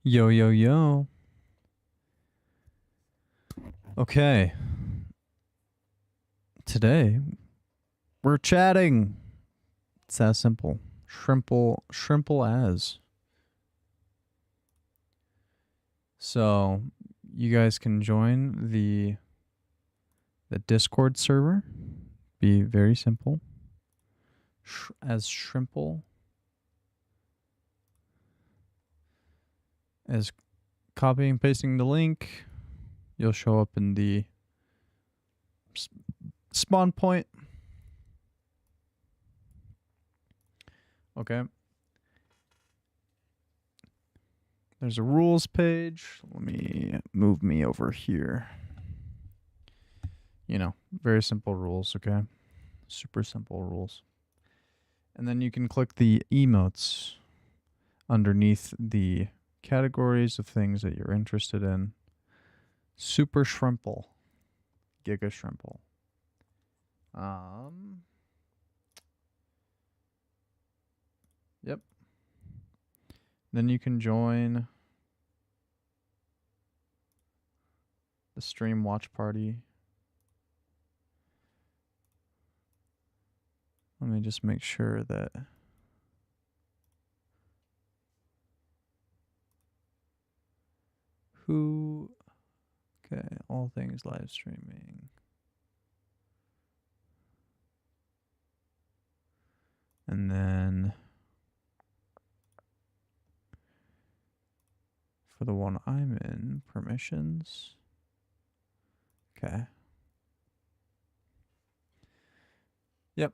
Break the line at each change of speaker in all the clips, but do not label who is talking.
Yo, yo, yo. Okay. Today, we're chatting. It's that simple. Shrimple as. So, you guys can join the Discord server. Be very simple. As Shrimple. As copying and pasting the link, you'll show up in the spawn point. Okay. There's a rules page. Let me move me over here. You know, very simple rules, okay? Super simple rules. And then you can click the emotes underneath the categories of things that you're interested in. Super Shrimple. Giga Shrimple. Yep. Then you can join the stream watch party. Let me just make sure that okay, all things live streaming. And then for the one I'm in, permissions. Okay. Yep.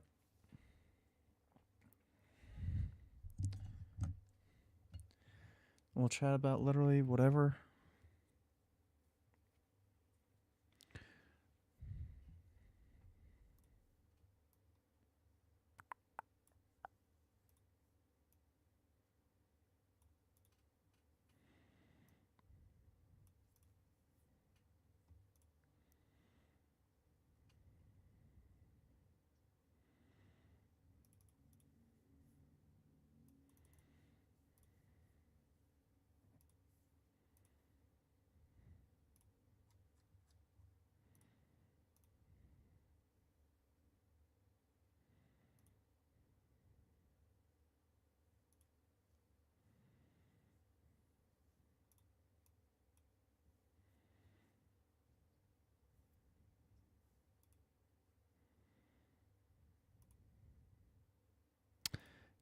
We'll chat about literally whatever.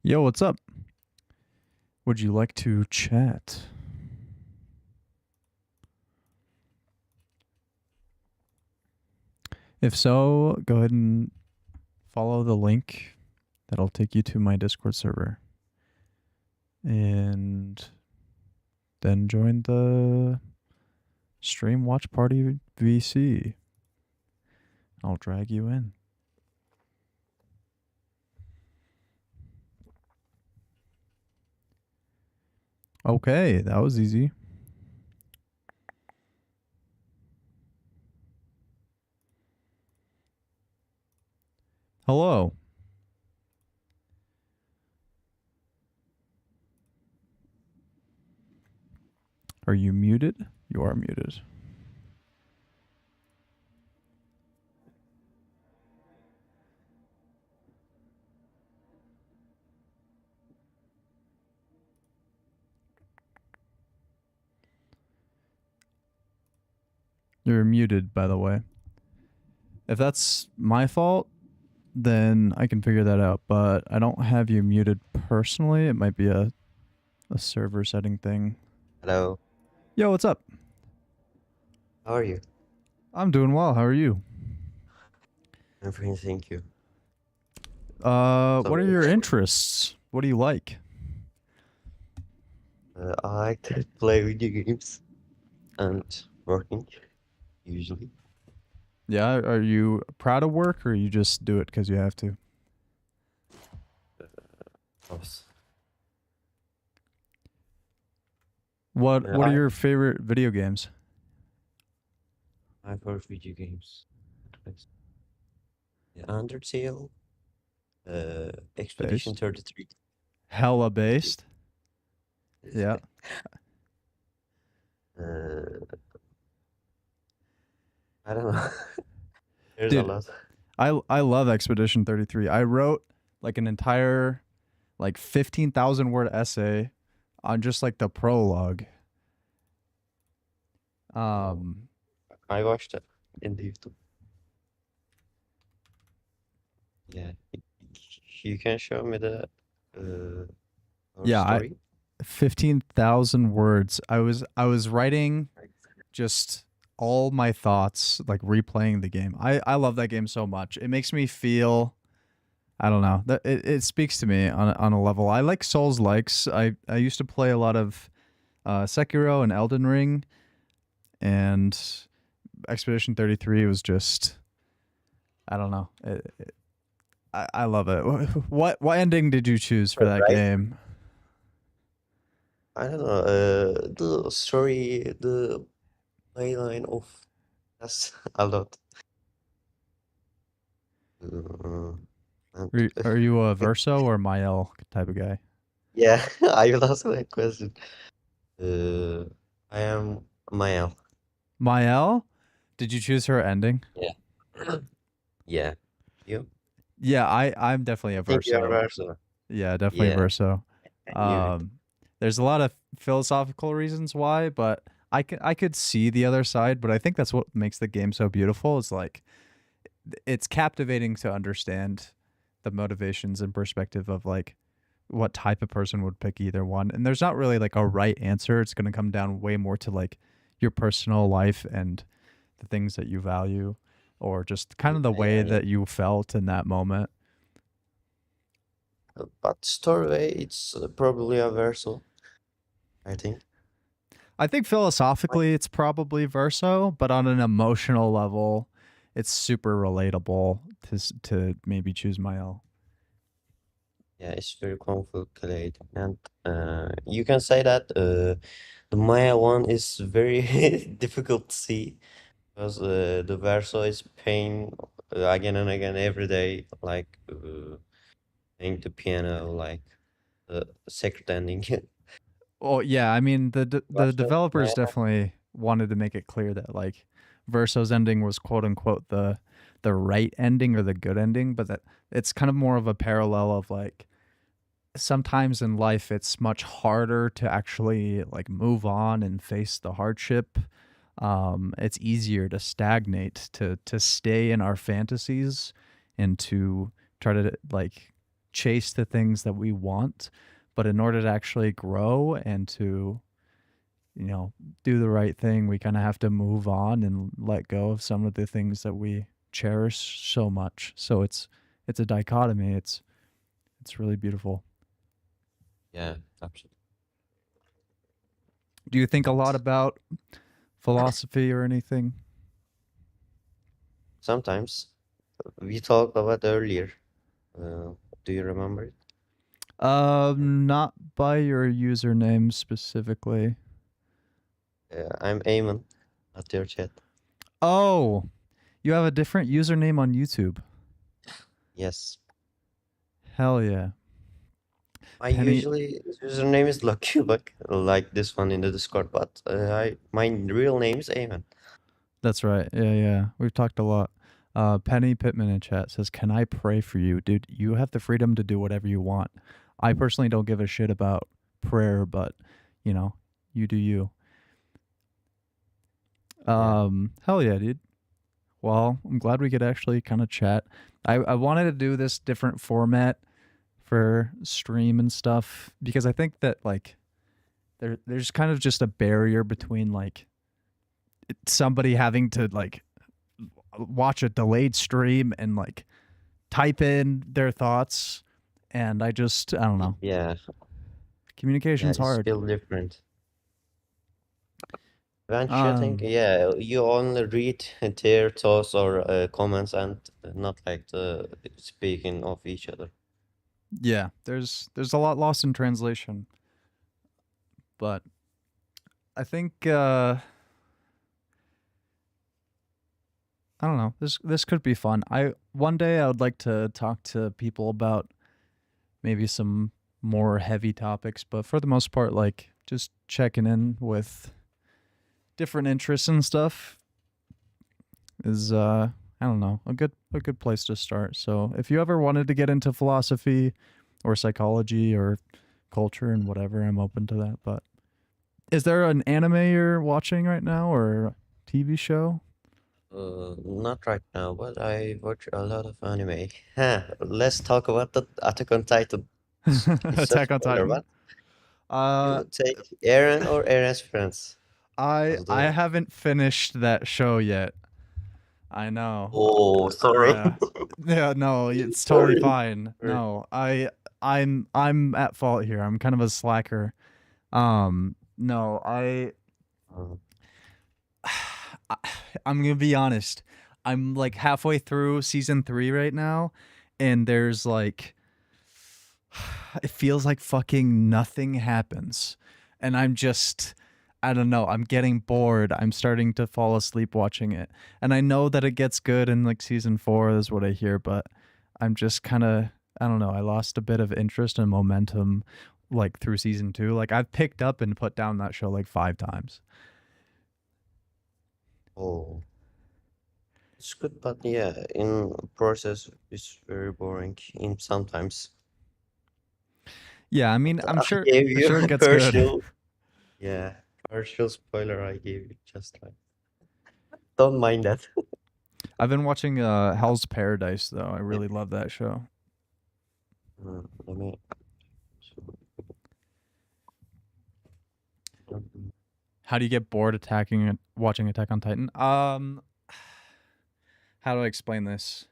Yo, what's up? Would you like to chat? If so, go ahead and follow the link that'll take you to my Discord server. And then join the stream watch party VC. I'll drag you in. Okay, that was easy. Hello. Are you muted? You are muted. You're muted, by the way. If that's my fault, then I can figure that out. But I don't have you muted personally. It might be a server setting thing.
Hello.
Yo, what's up?
How are you?
I'm doing well. How are you?
I'm fine, thank you.
What are your interests? What do you like?
I like to play video games and working, usually.
Yeah, are you proud of work or you just do it because you have to?
Boss.
What are your favorite video games?
I work video games. Undertale, Expedition
Based?
33.
Hella based? Yeah.
Uh, I don't know. There's a
Dude,
lot.
I love Expedition 33. I wrote like an entire like 15,000 word essay on just like the prologue.
Oh,
Um
I watched it in the YouTube. Yeah, you can show me the our
yeah, I
story.
15,000 words. I was writing just all my thoughts like replaying the game. I love that game so much. It makes me feel I don't know. That it speaks to me on a level. I like Souls likes. I used to play a lot of Sekiro and Elden Ring, and Expedition 33 was just I don't know. I love it. What ending did you choose for that
Right?
game?
I don't know. The story, the byline of that's a lot. Uh, and
Are you a Verso or Mael type of guy?
yeah, I will ask that question. Uh, I am Mael.
Mael? Did you choose her ending?
Yeah. Yeah. You?
Yeah, I'm definitely
I
a
think you are
Verso.
Verso.
Yeah, definitely a
Yeah,
Verso.
I knew it.
Um, there's a lot of philosophical reasons why, but I could see the other side. But I think that's what makes the game so beautiful. Is like it's captivating to understand the motivations and perspective of like what type of person would pick either one. And there's not really like a right answer. It's going to come down way more to like your personal life and the things that you value or just kind
Yeah,
of the
yeah,
way
yeah.
that you felt in that moment.
But story, it's probably a Verso, I think.
I think philosophically it's probably Verso, but on an emotional level, it's super relatable to maybe choose Mael.
Yeah, it's very complicated, and you can say that the Maya one is very difficult to see because the Verso is playing again and again every day, like playing the piano, like the secret ending.
Well, yeah, I mean the
Watch that
developers
Maya.
definitely wanted to make it clear that like Verso's ending was quote unquote the right ending or the good ending, but that it's kind of more of a parallel of like sometimes in life it's much harder to actually like move on and face the hardship. It's easier to stagnate, to stay in our fantasies and to try to like chase the things that we want. But in order to actually grow and to, you know, do the right thing, we kind of have to move on and let go of some of the things that we cherish so much. So it's a dichotomy. It's really beautiful.
Yeah, absolutely.
Do you think a lot
And
about philosophy or anything?
sometimes we talked about earlier. Uh, do you remember it?
Not by your username specifically.
I'm Eamon at your chat.
Oh, you have a different username on YouTube.
Yes.
Hell yeah.
My
Penny,
usually username is Lucky Luck, like this one in the Discord, but I my real name is Eamon.
that's right. Yeah, yeah. We've talked a lot. Penny Pittman in chat says, "Can I pray for you, dude? You have the freedom to do whatever you want. I personally don't give a shit about prayer, but you know, you do you."
Yeah.
Hell yeah, dude. Well, I'm glad we could actually kind of chat. I wanted to do this different format for stream and stuff because I think that like there's kind of just a barrier between like somebody having to like watch a delayed stream and like type in their thoughts and I don't know.
Yeah, yeah,
Communication's
it's
hard.
still different. When chatting,
Um
yeah, you only read their thoughts or comments and not like the speaking of each other.
yeah, there's a lot lost in translation, but I think I don't know. This could be fun. I one day I would like to talk to people about maybe some more heavy topics, but for the most part, like just checking in with different interests and stuff is I don't know, a good place to start. So if you ever wanted to get into philosophy or psychology or culture and whatever, I'm open to that. But is there an anime you're watching right now or a TV show?
Not right now, but I watch a lot of anime. Huh, let's talk about the Attack on Titan. It's a
Attack on
spoiler,
Titan.
but
Uh
you take Eren or Eren's friends as
I
the.
haven't finished that show yet. I know.
Oh, sorry.
Yeah. Yeah, no, it's totally
Sorry.
fine.
Sorry.
No, I'm at fault here. I'm kind of a slacker. No,
Uh,
I I'm gonna be honest. I'm like halfway through season 3 right now, and there's like it feels like fucking nothing happens. And I'm just I don't know, I'm getting bored. I'm starting to fall asleep watching it. And I know that it gets good in like season 4 is what I hear, but I'm just kind of I don't know, I lost a bit of interest and momentum like through season 2. Like I've picked up and put down that show like 5 times.
oh, it's good, but yeah, in process, it's very boring in sometimes.
Yeah, I
But
mean,
I gave
I'm
you
sure it
a
gets good.
partial, yeah, partial spoiler. I gave you just like, don't mind that.
I've been watching Hell's Paradise though. I really love that show.
Let me.
How do you get bored attacking watching Attack on Titan? How do I explain this?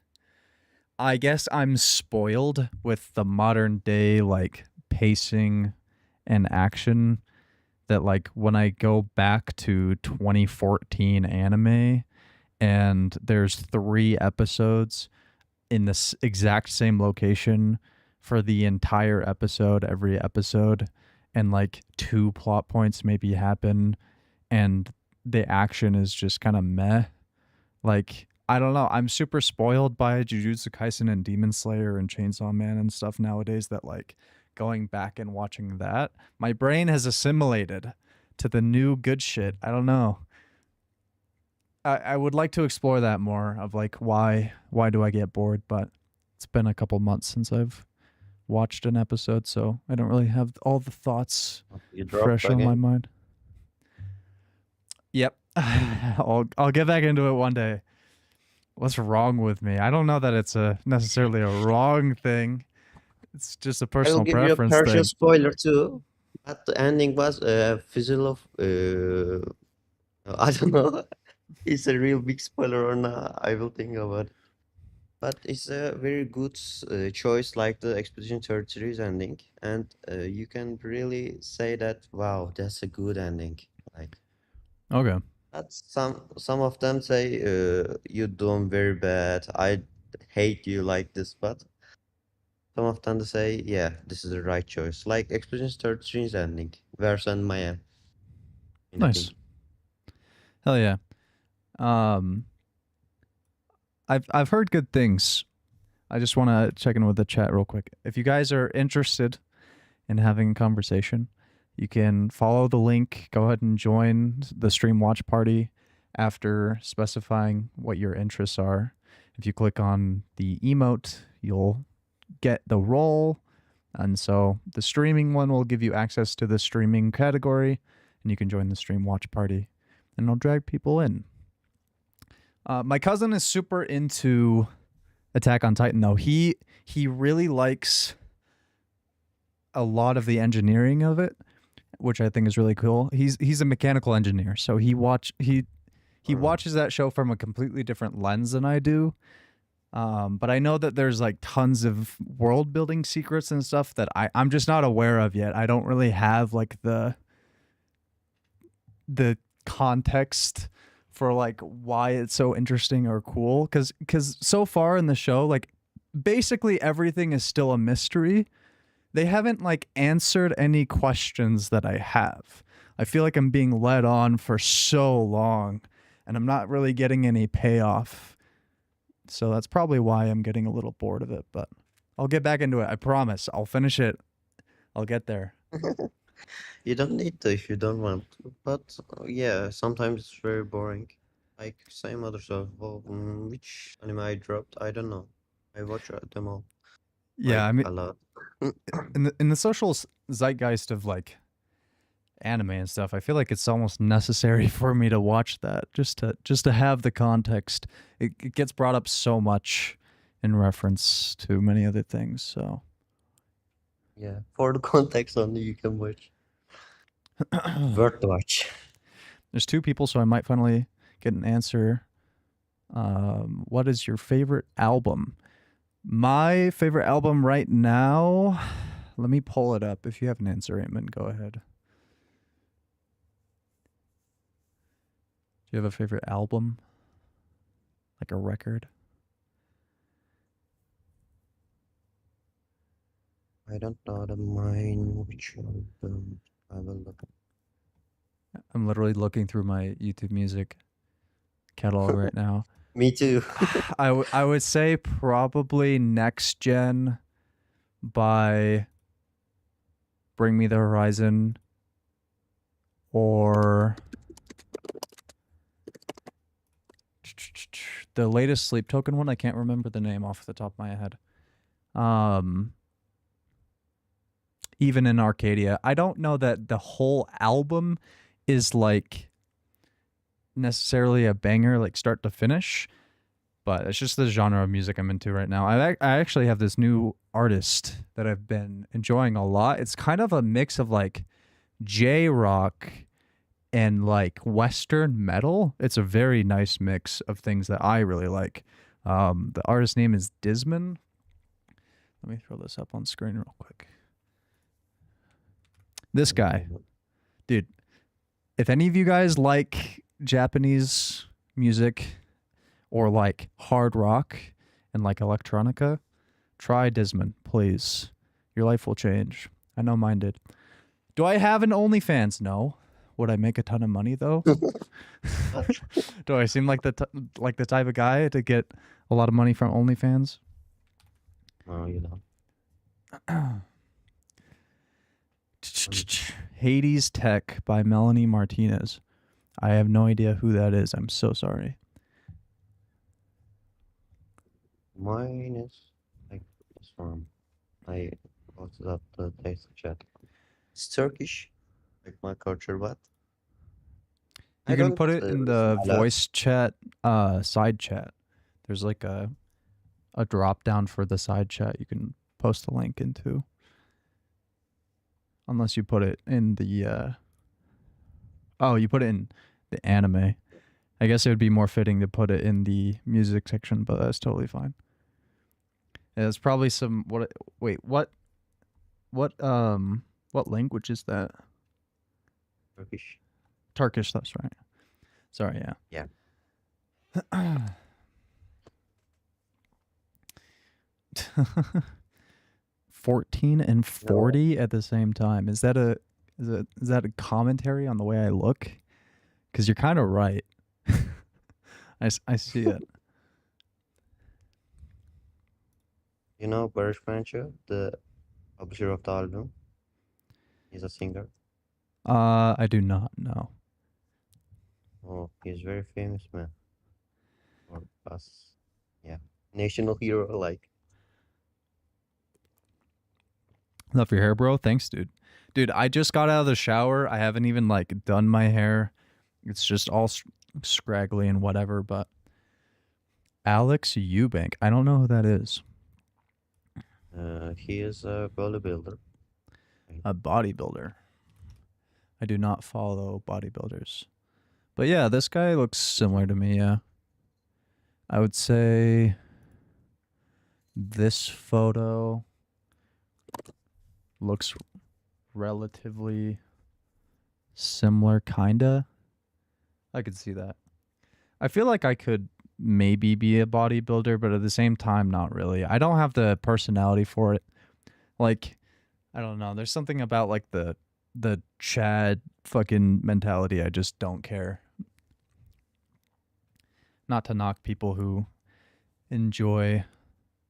I guess I'm spoiled with the modern day like pacing and action that like when I go back to 2014 anime and there's 3 episodes in this exact same location for the entire episode, every episode, and like 2 plot points maybe happen and the action is just kind of meh. Like, I don't know. I'm super spoiled by Jujutsu Kaisen and Demon Slayer and Chainsaw Man and stuff nowadays that like going back and watching that, my brain has assimilated to the new good shit. I don't know. I would like to explore that more of like why do I get bored, but it's been a couple months since I've watched an episode, so I don't really have all the thoughts
You dropped
fresh on my
again.
mind. Yep. I'll get back into it one day. What's wrong with me? I don't know that it's a necessarily a wrong thing. It's just a
I will
personal
give you a
preference
partial
thing.
spoiler too. But the ending was fizzle of. I don't know. It's a real big spoiler or not. I will think about it. But it's a very good choice, like the Expedition 33's ending, and you can really say that wow, that's a good ending. Like,
Okay.
but some of them say you're doing very bad. I hate you like this, but some of them they say yeah, this is the right choice. Like Expedition 33's ending, Verse and Maya in the
Nice.
thing.
Hell yeah. Um I've heard good things. I just want to check in with the chat real quick. If you guys are interested in having a conversation, you can follow the link. Go ahead and join the stream watch party after specifying what your interests are. If you click on the emote, you'll get the role. And so the streaming one will give you access to the streaming category, and you can join the stream watch party, and I'll drag people in. My cousin is super into Attack on Titan, though. He really likes a lot of the engineering of it, which I think is really cool. He's a mechanical engineer, so he
Uh,
watches that show from a completely different lens than I do. But I know that there's like tons of world building secrets and stuff that I'm just not aware of yet. I don't really have like the context for like why it's so interesting or cool cuz so far in the show like basically everything is still a mystery. They haven't like answered any questions that I have. I feel like I'm being led on for so long and I'm not really getting any payoff. So that's probably why I'm getting a little bored of it, but I'll get back into it. I promise. I'll finish it. I'll get there.
You don't need to if you don't want to. But yeah, sometimes it's very boring. Like same other stuff. Well, which anime I dropped? I don't know. I watch them all
Yeah,
like
I mean,
a lot.
in the social zeitgeist of like anime and stuff, I feel like it's almost necessary for me to watch that just to have the context. It gets brought up so much in reference to many other things. So
Yeah, for the context only you can watch. Worth to watch.
there's two people, so I might finally get an answer. What is your favorite album? My favorite album right now. Let me pull it up. If you have an answer, Raymond, go ahead. Do you have a favorite album? Like a record?
I don't know the mine which one. I will look.
I'm literally looking through my YouTube music catalog right now.
Me too.
I would say probably Next Gen by Bring Me the Horizon or the latest Sleep Token one. I can't remember the name off the top of my head. Even in Arcadia, I don't know that the whole album is like necessarily a banger, like start to finish, but it's just the genre of music I'm into right now. I actually have this new artist that I've been enjoying a lot. It's kind of a mix of like J rock and like Western metal. It's a very nice mix of things that I really like. The artist name is Disman. Let me throw this up on screen real quick. This guy, dude, if any of you guys like Japanese music or like hard rock and like electronica, try Disman, please. Your life will change. I know mine did. Do I have an OnlyFans? No. Would I make a ton of money though? Do I seem like like the type of guy to get a lot of money from OnlyFans?
Oh, you know.
Hades Tech by Melanie Martinez. I have no idea who that is. I'm so sorry.
Mine is like this one. I posted up the text chat. It's Turkish, like my culture, but
You
I
can
don't
put it in
listen
the
a lot.
voice chat, side chat. There's like a drop down for the side chat you can post a link into. Unless you put it in the oh, you put it in the anime. I guess it would be more fitting to put it in the music section, but that's totally fine. Yeah, it's probably some what wait, what language is that?
Turkish.
Turkish, that's right. Sorry,
Yeah.
yeah. 14 and
No,
40 at the same time. Is that a commentary on the way I look? Cuz you're kind of right. I see it.
you know Barış Manço, the publisher of the album. He's a singer.
I do not know.
Oh, he's very famous man. For us, yeah, national hero. Like,
Love your hair, bro. Thanks, dude. Dude, I just got out of the shower. I haven't even like done my hair. It's just all scraggly and whatever, but Alex Eubank. I don't know who that is.
he is a bodybuilder.
A bodybuilder. I do not follow bodybuilders. But yeah, this guy looks similar to me, yeah. I would say this photo looks relatively similar, kinda. I could see that. I feel like I could maybe be a bodybuilder, but at the same time, not really. I don't have the personality for it. Like, I don't know. There's something about like the Chad fucking mentality. I just don't care. Not to knock people who enjoy,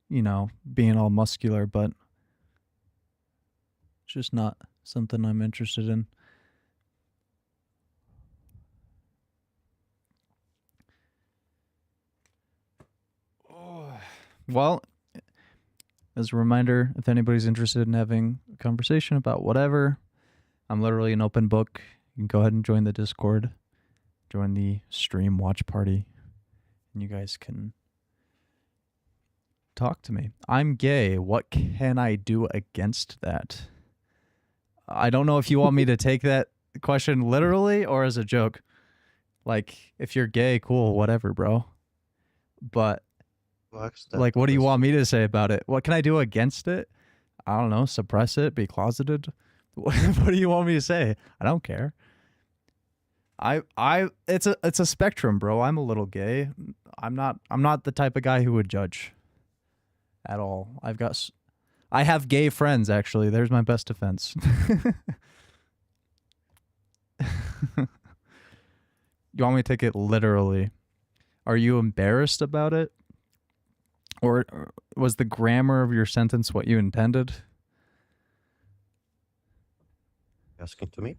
being all muscular, but it's just not something I'm interested in. Well, as a reminder, if anybody's interested in having a conversation about whatever, I'm literally an open book. You can go ahead and join the Discord, join the stream watch party, and you guys can talk to me. I'm gay. What can I do against that? I don't know if you want me to take that question literally or as a joke. Like, if you're gay, cool, whatever, bro. But
What's that
like, what do you want
question?
me to say about it? What can I do against it? I don't know. Suppress it? Be closeted? What do you want me to say? I don't care. It's a spectrum, bro. I'm a little gay. I'm not the type of guy who would judge at all. I have gay friends, actually. There's my best defense. You want me to take it literally? Are you embarrassed about it? Or was the grammar of your sentence what you intended?
Asking to me?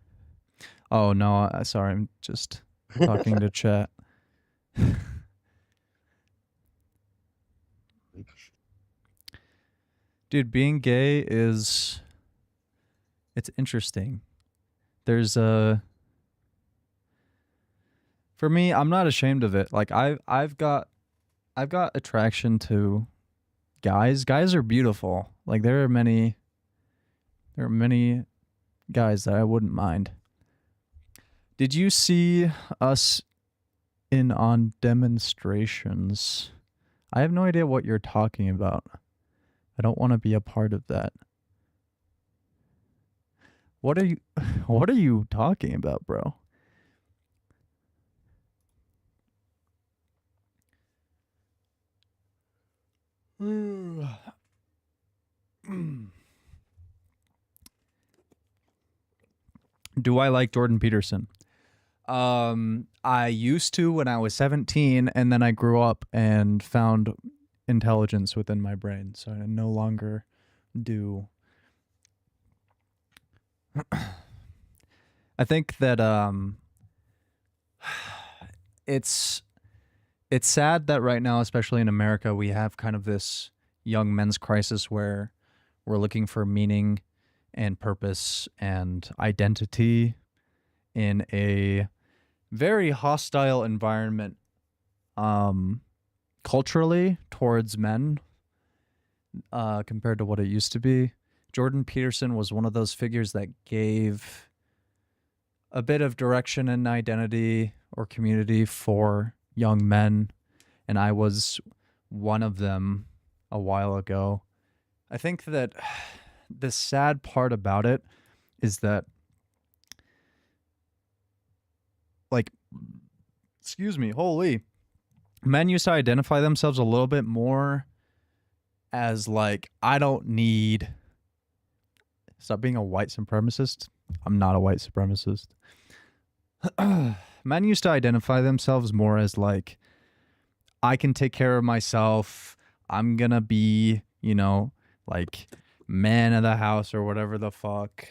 Oh, no. Sorry. I'm just talking to chat. Dude, being gay it's interesting. There's for me, I'm not ashamed of it. Like I've got attraction to guys. Guys are beautiful. Like there are many guys that I wouldn't mind. Did you see us on demonstrations? I have no idea what you're talking about. I don't want to be a part of that. What are you talking about, bro? Do I like Jordan Peterson? I used to when I was 17, and then I grew up and found intelligence within my brain, so I no longer do. I think that it's sad that right now, especially in America, we have kind of this young men's crisis where we're looking for meaning and purpose and identity in a very hostile environment culturally towards men compared to what it used to be. Jordan Peterson was one of those figures that gave a bit of direction and identity or community for young men, and I was one of them a while ago. I think that the sad part about it is that, like, excuse me, holy, men used to identify themselves a little bit more as like, I don't need. Stop being a white supremacist. I'm not a white supremacist. Men used to identify themselves more as like, I can take care of myself. I'm gonna be, like man of the house or whatever the fuck.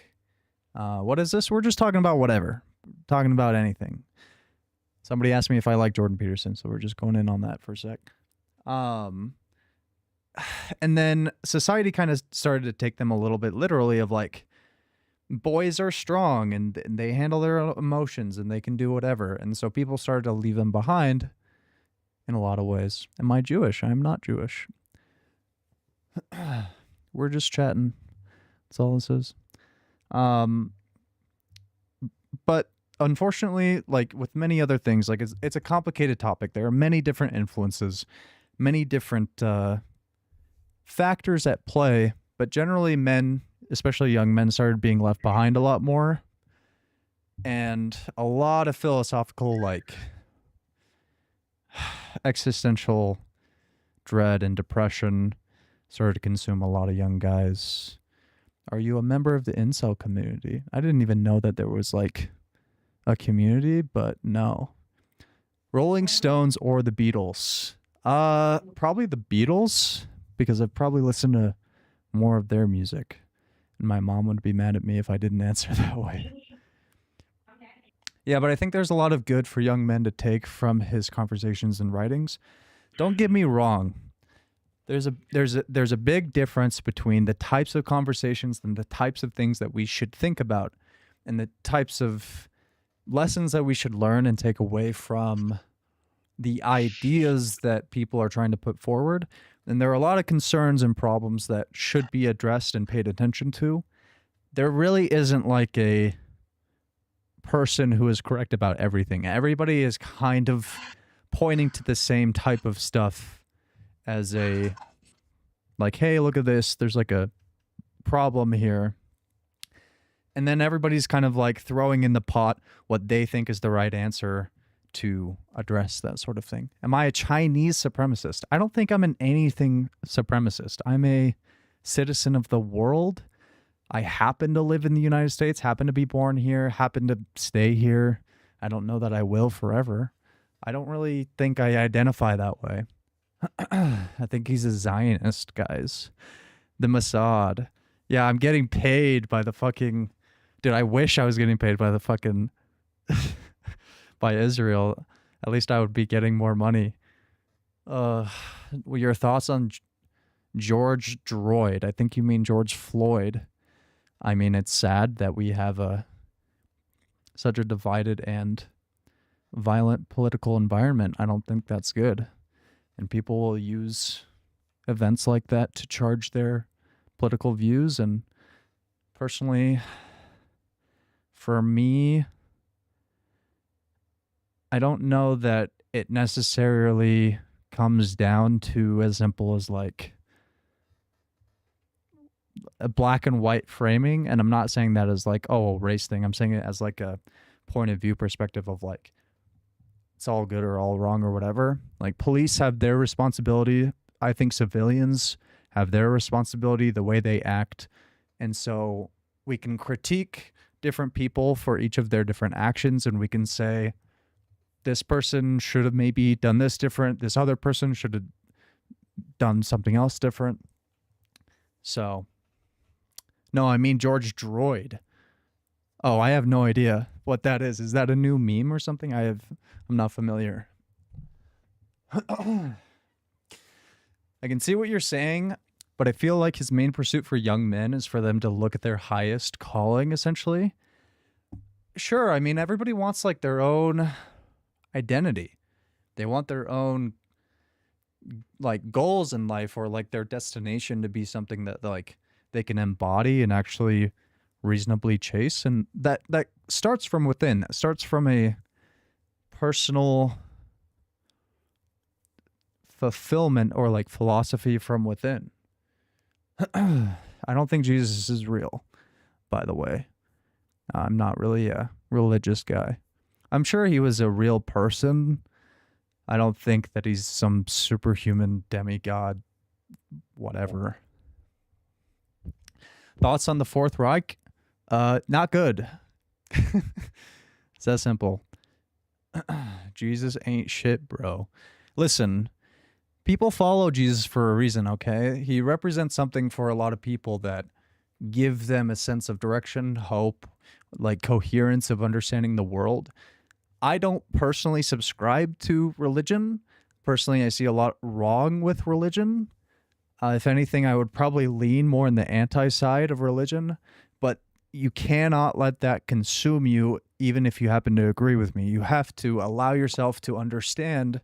What is this? We're just talking about whatever. Talking about anything. Somebody asked me if I like Jordan Peterson, so we're just going in on that for a sec. And then society kind of started to take them a little bit literally of like, boys are strong and they handle their emotions and they can do whatever. And so people started to leave them behind in a lot of ways. Am I Jewish? I'm not Jewish. We're just chatting. That's all this is. But unfortunately, like with many other things, like it's a complicated topic. There are many different influences, many different factors at play, but generally men, especially young men, started being left behind a lot more. And a lot of philosophical, like, existential dread and depression started to consume a lot of young guys. Are you a member of the incel community? I didn't even know that there was, like, a community, but no. Rolling Stones or the Beatles? Probably the Beatles, because I've probably listened to more of their music. And my mom would be mad at me if I didn't answer that way. Yeah, but I think there's a lot of good for young men to take from his conversations and writings. Don't get me wrong. There's a big difference between the types of conversations and the types of things that we should think about and the types of lessons that we should learn and take away from the ideas that people are trying to put forward. And there are a lot of concerns and problems that should be addressed and paid attention to. There really isn't like a person who is correct about everything. Everybody is kind of pointing to the same type of stuff as a like, hey, look at this. There's like a problem here. And then everybody's kind of like throwing in the pot what they think is the right answer to address that sort of thing. Am I a Chinese supremacist? I don't think I'm an anything supremacist. I'm a citizen of the world. I happen to live in the United States, happen to be born here, happen to stay here. I don't know that I will forever. I don't really think I identify that way. I think he's a Zionist, guys. The Mossad. Yeah, I'm getting paid by the fucking... Dude, I wish I was getting paid by the fucking... by Israel. At least I would be getting more money. Your thoughts on George Droid? I think you mean George Floyd. I mean, it's sad that we have such a divided and violent political environment. I don't think that's good. And people will use events like that to charge their political views. And personally, for me, I don't know that it necessarily comes down to as simple as like a black and white framing. And I'm not saying that as like, oh, a race thing. I'm saying it as like a point of view perspective of like, it's all good or all wrong or whatever. Like police have their responsibility. I think civilians have their responsibility, the way they act. And so we can critique different people for each of their different actions. And we can say, this person should have maybe done this different. This other person should have done something else different. So, no, I mean George Droid. Oh, I have no idea what that is. Is that a new meme or something? I'm not familiar. I can see what you're saying, but I feel like his main pursuit for young men is for them to look at their highest calling, essentially. Sure, I mean, everybody wants like their own identity. They want their own like goals in life or like their destination to be something that like they can embody and actually reasonably chase. And that starts from within. That starts from a personal fulfillment or like philosophy from within. I don't think Jesus is real, by the way. I'm not really a religious guy. I'm sure he was a real person. I don't think that he's some superhuman demigod, whatever. Thoughts on the Fourth Reich? Not good. It's that simple. Jesus ain't shit, bro. Listen, people follow Jesus for a reason, okay? He represents something for a lot of people that give them a sense of direction, hope, like coherence of understanding the world. I don't personally subscribe to religion. Personally, I see a lot wrong with religion. If anything, I would probably lean more in the anti-side of religion, but you cannot let that consume you, even if you happen to agree with me. You have to allow yourself to understand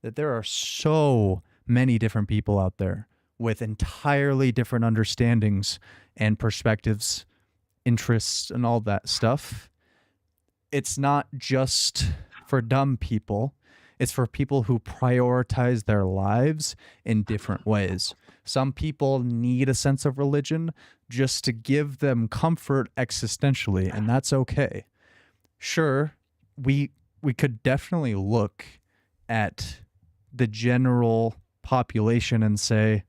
that there are so many different people out there with entirely different understandings and perspectives, interests, and all that stuff. It's not just for dumb people. It's for people who prioritize their lives in different ways. Some people need a sense of religion just to give them comfort existentially, and that's okay. Sure, we could definitely look at the general population and say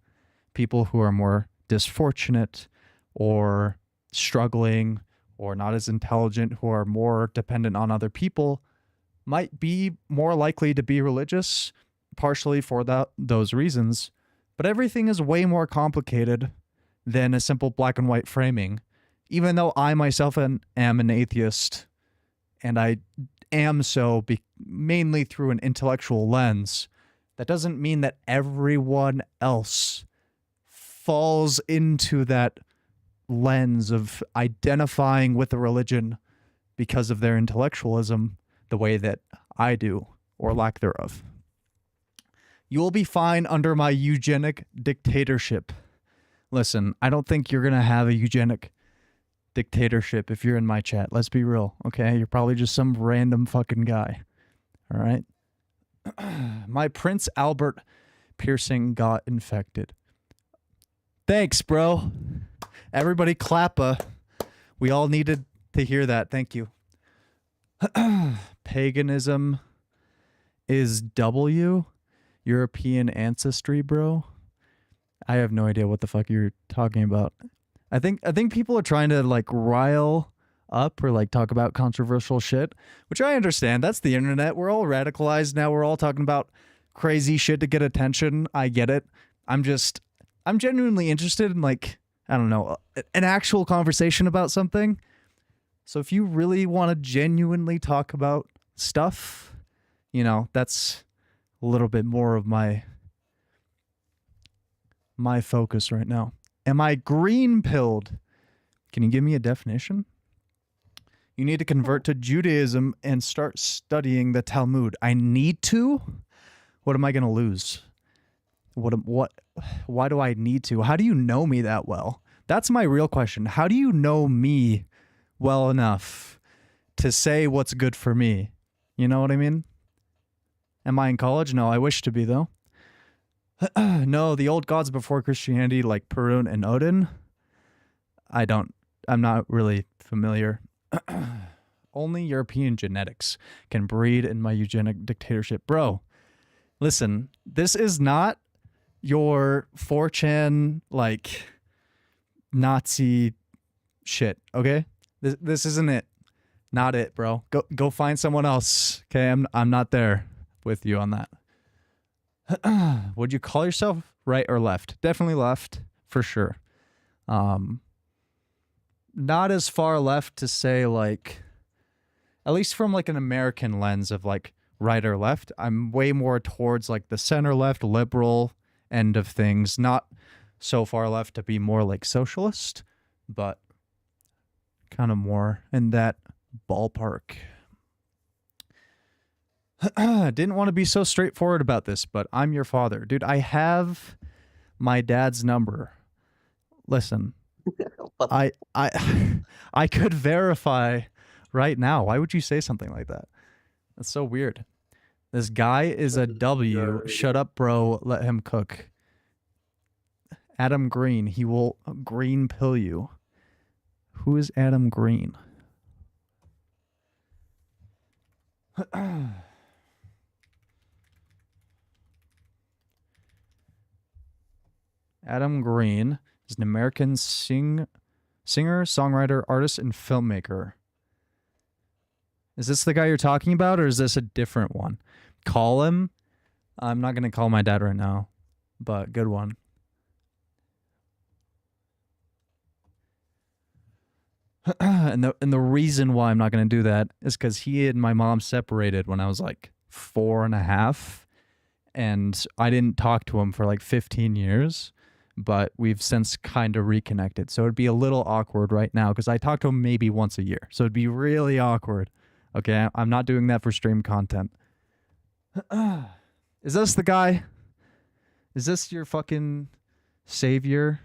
people who are more disfortunate or struggling or not as intelligent, who are more dependent on other people, might be more likely to be religious, partially for those reasons. But everything is way more complicated than a simple black and white framing. Even though I myself am an atheist, and I am so mainly through an intellectual lens, that doesn't mean that everyone else falls into that lens of identifying with a religion because of their intellectualism the way that I do, or lack thereof. You will be fine under my eugenic dictatorship. Listen, I don't think you're going to have a eugenic dictatorship if you're in my chat. Let's be real, okay? You're probably just some random fucking guy. All right? My Prince Albert piercing got infected. Thanks, bro. Everybody clappa. We all needed to hear that. Thank you. Paganism is W. European ancestry, bro. I have no idea what the fuck you're talking about. I think people are trying to like rile up or like talk about controversial shit, which I understand. That's the internet. We're all radicalized now. We're all talking about crazy shit to get attention. I get it. I'm genuinely interested in, like, I don't know, an actual conversation about something. So if you really want to genuinely talk about stuff, you know, that's a little bit more of my focus right now. Am I green pilled? Can you give me a definition? You need to convert to Judaism and start studying the Talmud. I need to? What am I going to lose? Why do I need to? How do you know me that well? That's my real question. How do you know me well enough to say what's good for me? You know what I mean? Am I in college? No, I wish to be, though. No, the old gods before Christianity, like Perun and Odin, I'm not really familiar. Only European genetics can breed in my eugenic dictatorship. Bro, listen, this is not your 4chan, like, Nazi shit, okay? This isn't it. Not it, bro. Go find someone else, okay? I'm not there with you on that. Would you call yourself right or left? Definitely left, for sure. Not as far left to say, like, at least from like an American lens of like right or left. I'm way more towards like the center left, liberal end of things. Not so far left to be more like socialist, but kind of more in that ballpark. Didn't want to be so straightforward about this, but I'm your father. Dude, I have my dad's number. Listen, I could verify right now. Why would you say something like that? That's so weird. This guy is a W. Shut up, bro. Let him cook. Adam Green. He will green pill you. Who is Adam Green? Adam Green is an American singer, songwriter, artist, and filmmaker. Is this the guy you're talking about, or is this a different one? Call him. I'm not going to call my dad right now, but good one. And the reason why I'm not going to do that is because he and my mom separated when I was like 4.5, and I didn't talk to him for like 15 years. But we've since kind of reconnected. So it'd be a little awkward right now because I talk to him maybe once a year. So it'd be really awkward. Okay, I'm not doing that for stream content. Is this the guy? Is this your fucking savior?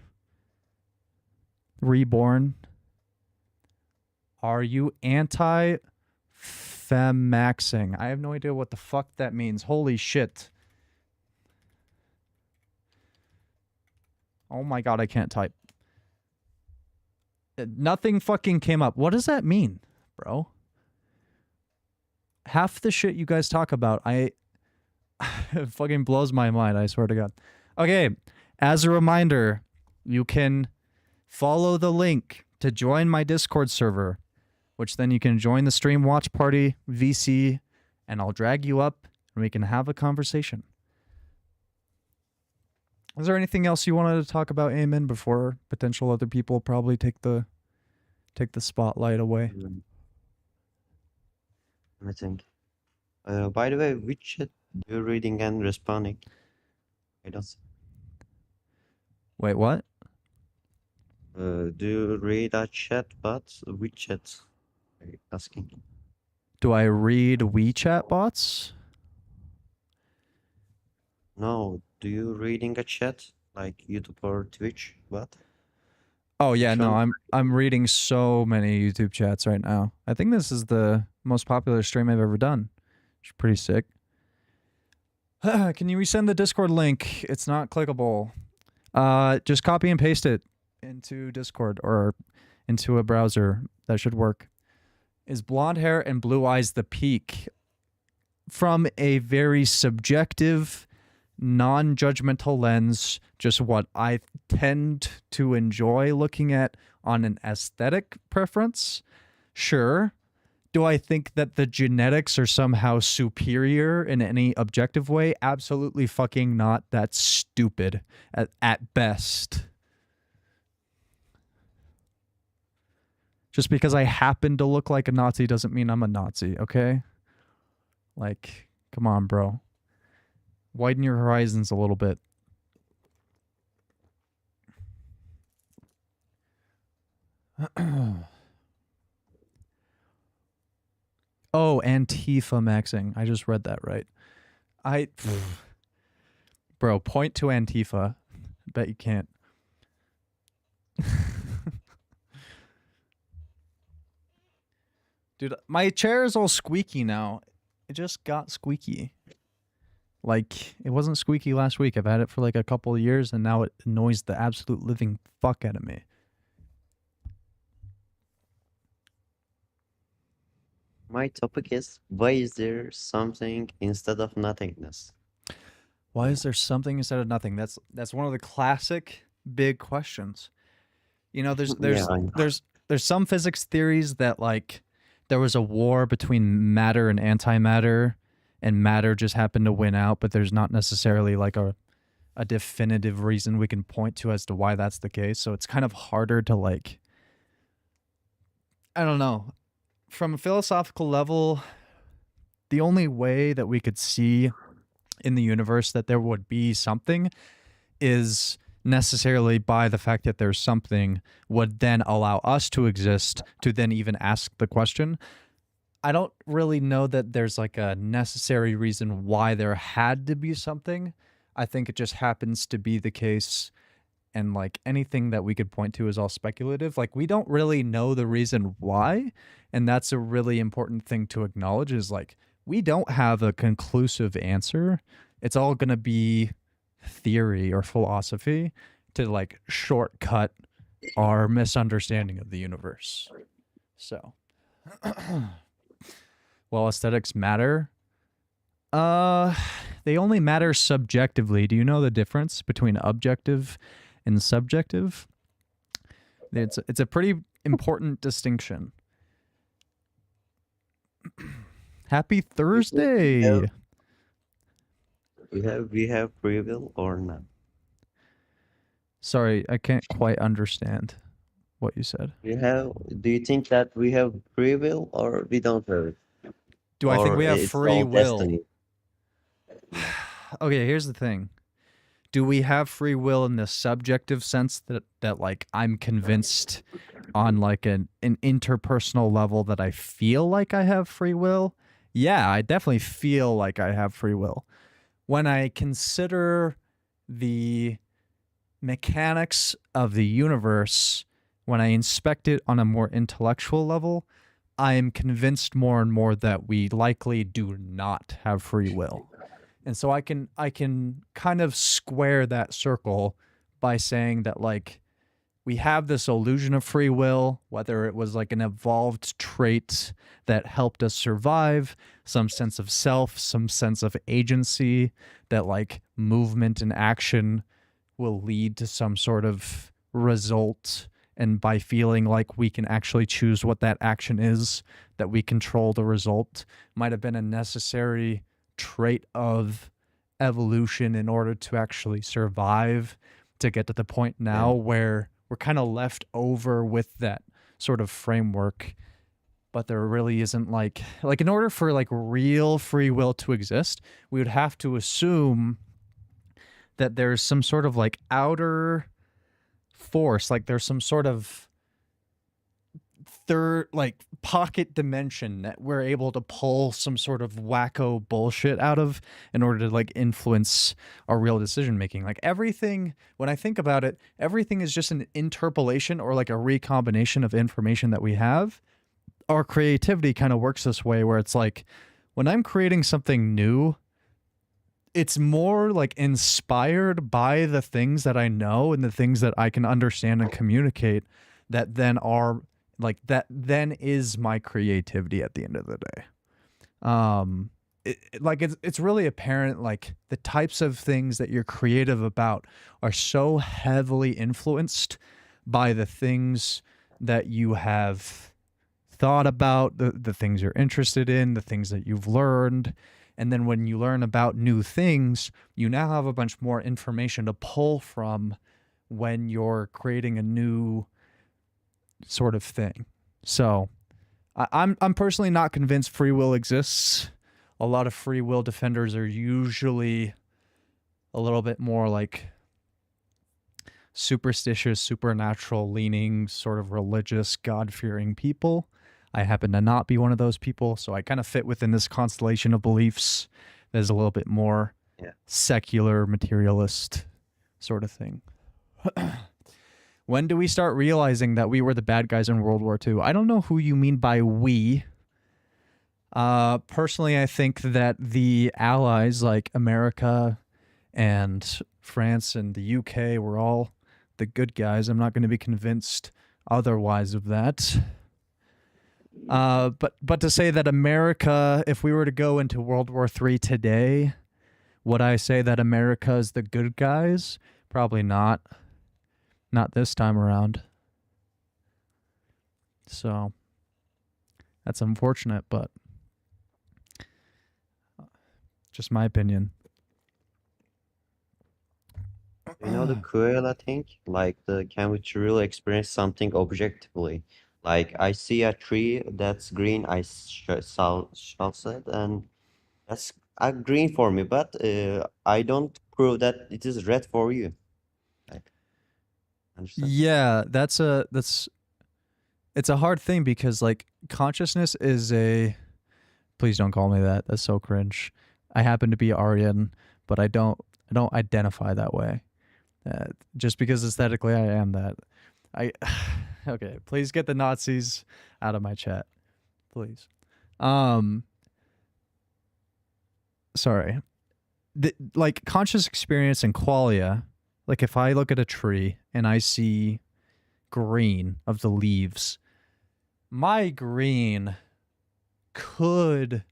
Reborn? Are you anti-femaxing? I have no idea what the fuck that means. Holy shit. Oh my god, I can't type. Nothing fucking came up. What does that mean, bro? Half the shit you guys talk about, it fucking blows my mind, I swear to God. Okay, as a reminder, you can follow the link to join my Discord server, which then you can join the stream watch party, VC, and I'll drag you up and we can have a conversation. Is there anything else you wanted to talk about, Eamon, before potential other people probably take the spotlight away?
Mm, I think. By the way, which chat do you reading and responding? I don't.
Wait, what?
Do you read a chat, but which chat? Are you asking?
Do I read WeChat bots?
No. Do you reading a chat like YouTube or Twitch? What?
Oh yeah,
Which
no,
one?
I'm reading so many YouTube chats right now. I think this is the most popular stream I've ever done. It's pretty sick. Can you resend the Discord link? It's not clickable. Just copy and paste it into Discord or into a browser. That should work. Is blonde hair and blue eyes the peak? From a very subjective, non-judgmental lens, just what I tend to enjoy looking at on an aesthetic preference, sure. Do I think that the genetics are somehow superior in any objective way? Absolutely fucking not. That's stupid at best. Just because I happen to look like a Nazi doesn't mean I'm a Nazi, okay? Like, come on, bro. Widen your horizons a little bit. Oh, Antifa maxing. I just read that right. Bro, point to Antifa. Bet you can't. Dude, my chair is all squeaky now. It just got squeaky. Like, it wasn't squeaky last week. I've had it for like a couple of years, and now it annoys the absolute living fuck out of me.
My topic is why is there something instead of nothingness?
Why is there something instead of nothing? That's one of the classic big questions. You know, there's
Yeah,
there's
I know.
there's there's some physics theories that like there was a war between matter and antimatter, and matter just happened to win out, but there's not necessarily like a definitive reason we can point to as to why that's the case. So it's kind of harder to like, I don't know. From a philosophical level, the only way that we could see in the universe that there would be something is necessarily by the fact that there's something would then allow us to exist to then even ask the question. I don't really know that there's like a necessary reason why there had to be something. I think it just happens to be the case, and like anything that we could point to is all speculative. Like we don't really know the reason why, and that's a really important thing to acknowledge is like we don't have a conclusive answer. It's all going to be theory or philosophy to like shortcut our misunderstanding of the universe. So, well, aesthetics matter. They only matter subjectively. Do you know the difference between objective and subjective? It's a pretty important distinction. Happy Thursday.
We have free will or not?
Sorry, I can't quite understand what you said.
Do you think that we have free will or we don't have it?
Do I think
Or
we have
it's
free
all
will?
destiny?
Okay, here's the thing. Do we have free will in the subjective sense that like I'm convinced on like an interpersonal level that I feel like I have free will? Yeah, I definitely feel like I have free will. When I consider the mechanics of the universe, when I inspect it on a more intellectual level, I am convinced more and more that we likely do not have free will. And so I can kind of square that circle by saying that like we have this illusion of free will, whether it was like an evolved trait that helped us survive, some sense of self, some sense of agency, that like movement and action will lead to some sort of result. And by feeling like we can actually choose what that action is, that we control the result, might have been a necessary trait of evolution in order to actually survive to get to the point now
Yeah.
where we're kind of left over with that sort of framework, but there really isn't like in order for like real free will to exist, we would have to assume that there's some sort of like outer force, like there's some sort of third like pocket dimension that we're able to pull some sort of wacko bullshit out of in order to like influence our real decision making. Like everything, when I think about it, everything is just an interpolation or like a recombination of information that we have. Our creativity kind of works this way where it's like when I'm creating something new, it's more like inspired by the things that I know and the things that I can understand and communicate that then are like that then is my creativity at the end of the day. Like it's really apparent like the types of things that you're creative about are so heavily influenced by the things that you have thought about, the things you're interested in, the things that you've learned. And then when you learn about new things, you now have a bunch more information to pull from when you're creating a new sort of thing. So I'm personally not convinced free will exists. A lot of free will defenders are usually a little bit more like superstitious, supernatural leaning, sort of religious, God-fearing people. I happen to not be one of those people, so I kind of fit within this constellation of beliefs that is a little bit more
Yeah.
secular, materialist sort of thing. When do we start realizing that we were the bad guys in World War II? I don't know who you mean by we. Personally, I think that the allies like America and France and the UK were all the good guys. I'm not going to be convinced otherwise of that. But to say that America, if we were to go into World War III today, would I say that America is the good guys? Probably not. Not this time around. So that's unfortunate, but just my opinion.
You know the cool, I think, like can we truly experience something objectively? Like I see a tree that's green, I shall say, and that's green for me, but I don't prove that it is red for you. Like, understand?
Yeah, it's a hard thing because like consciousness is a please don't call me that. That's so cringe. I happen to be Aryan, but I don't identify that way. Just because aesthetically I am that. I okay, please get the Nazis out of my chat. Please. Um sorry. Like conscious experience and qualia, like if I look at a tree and I see green of the leaves, my green could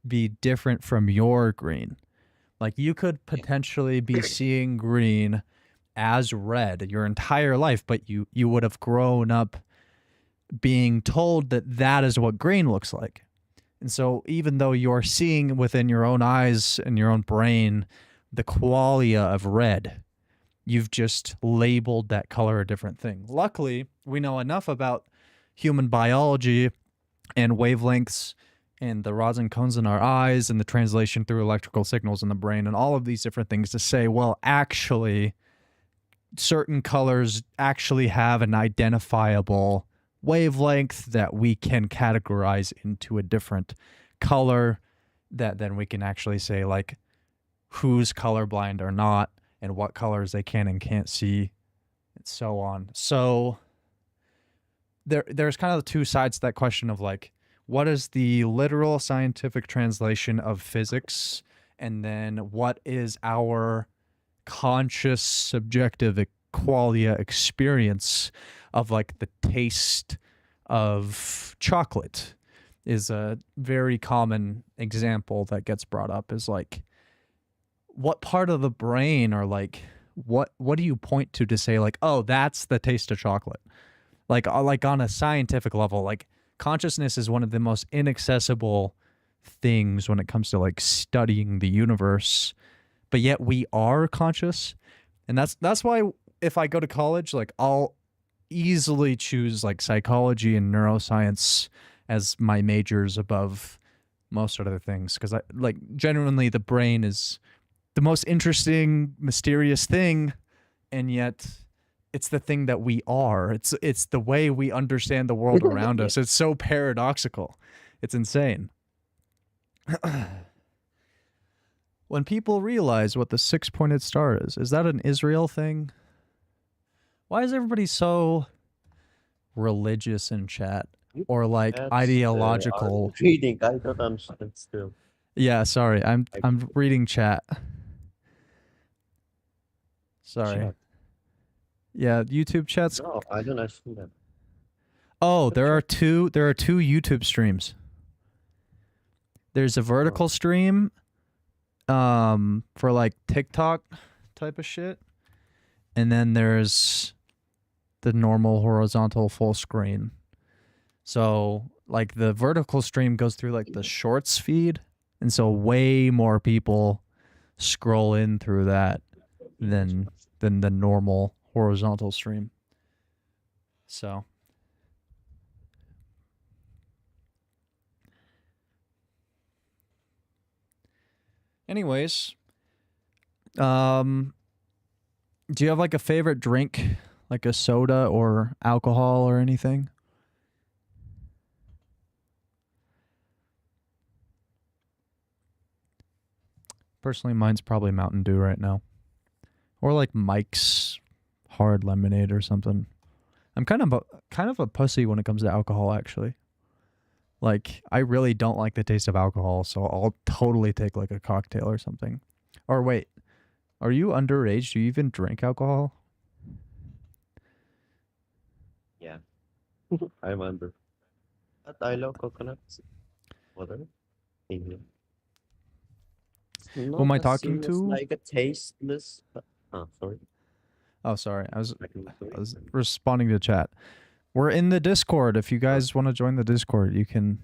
be different from your green. Like you could potentially be seeing green as red your entire life, but you would have grown up being told that that is what green looks like. And so even though you're seeing within your own eyes and your own brain the qualia of red, you've just labeled that color a different thing. Luckily, we know enough about human biology and wavelengths and the rods and cones in our eyes and the translation through electrical signals in the brain and all of these different things to say, well, actually, certain colors actually have an identifiable wavelength that we can categorize into a different color that then we can actually say like who's colorblind or not and what colors they can and can't see and so on. So there's kind of two sides to that question of like what is the literal scientific translation of physics and then what is our conscious subjective qualia experience of like the taste of chocolate is a very common example that gets brought up is like what part of the brain or like what do you point to say like oh that's the taste of chocolate like on a scientific level like consciousness is one of the most inaccessible things when it comes to like studying the universe but yet we are conscious. And that's why if I go to college, like I'll easily choose like psychology and neuroscience as my majors above most other things, because I like genuinely the brain is the most interesting, mysterious thing, and yet it's the thing that we are. It's the way we understand the world around
Yeah.
us. It's so paradoxical. It's insane. When people realize what the six-pointed star is that an Israel thing? Why is everybody so religious in chat or like
That's
ideological?
I'm reading. I don't understand still.
Yeah, sorry.
I
I'm reading chat. Sorry.
chat.
Yeah, YouTube chats.
No, I don't understand that.
Oh,
What chat?
there are two YouTube streams. There's a
Oh,
vertical stream for like TikTok type of shit. And then there's the normal horizontal full screen. So, like the vertical stream goes through like the shorts feed, and so way more people scroll in through that than the normal horizontal stream. So, anyways, um do you have like a favorite drink, like a soda or alcohol or anything? Personally, mine's probably Mountain Dew right now. Or like Mike's hard lemonade or something. I'm kind of a pussy when it comes to alcohol actually. Like I really don't like the taste of alcohol, so I'll totally take like a cocktail or something. Or wait, are you underage? Do you even drink alcohol?
yeah. I remember. But I love coconut water. Thinking. It's
Who am
not
I
as
talking
seen as
to?
like a tasteless. Sorry.
Oh, sorry.
I can
I was responding to chat. We're in the Discord. If you
Oh,
guys want to join the Discord, you can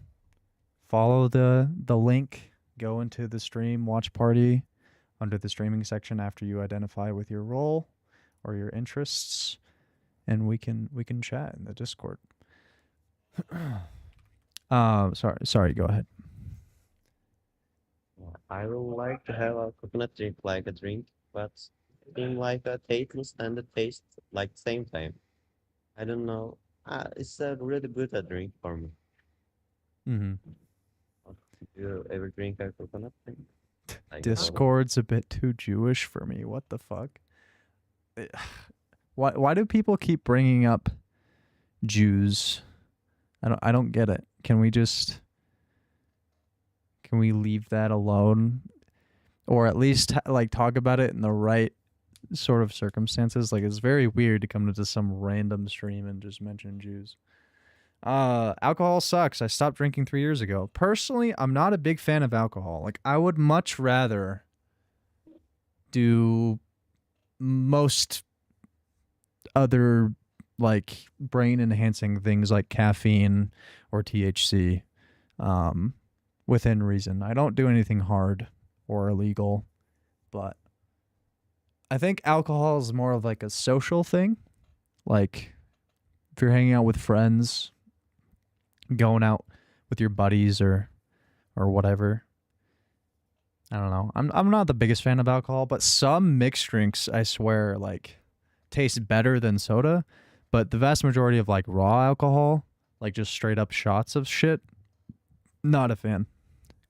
follow the link, go into the stream watch party under the streaming section after you identify with your role or your interests, and we can chat in the Discord. Sorry, go ahead.
yeah. I would like to have a coconut drink like a drink, but being like a tasteless and a taste like same time. I don't know. It's a really good a drink for me.
Mm-hmm.
Did you ever drink a coconut drink? Like soda?
Discord's a bit too Jewish for me. What the fuck? Eh, why do people keep bringing up Jews? I don't get it. Can we leave that alone, or at least like talk about it in the right sort of circumstances? Like it's very weird to come into some random stream and just mention Jews. Alcohol sucks. I stopped drinking 3 years ago. Personally, I'm not a big fan of alcohol. Like I would much rather do most other like brain enhancing things like caffeine or THC um, within reason. I don't do anything hard or illegal, but I think alcohol is more of like a social thing. Like if you're hanging out with friends, going out with your buddies or whatever. I don't know. I'm not the biggest fan of alcohol, but some mixed drinks I swear like taste better than soda, but the vast majority of like raw alcohol, like just straight up shots of shit, not a fan.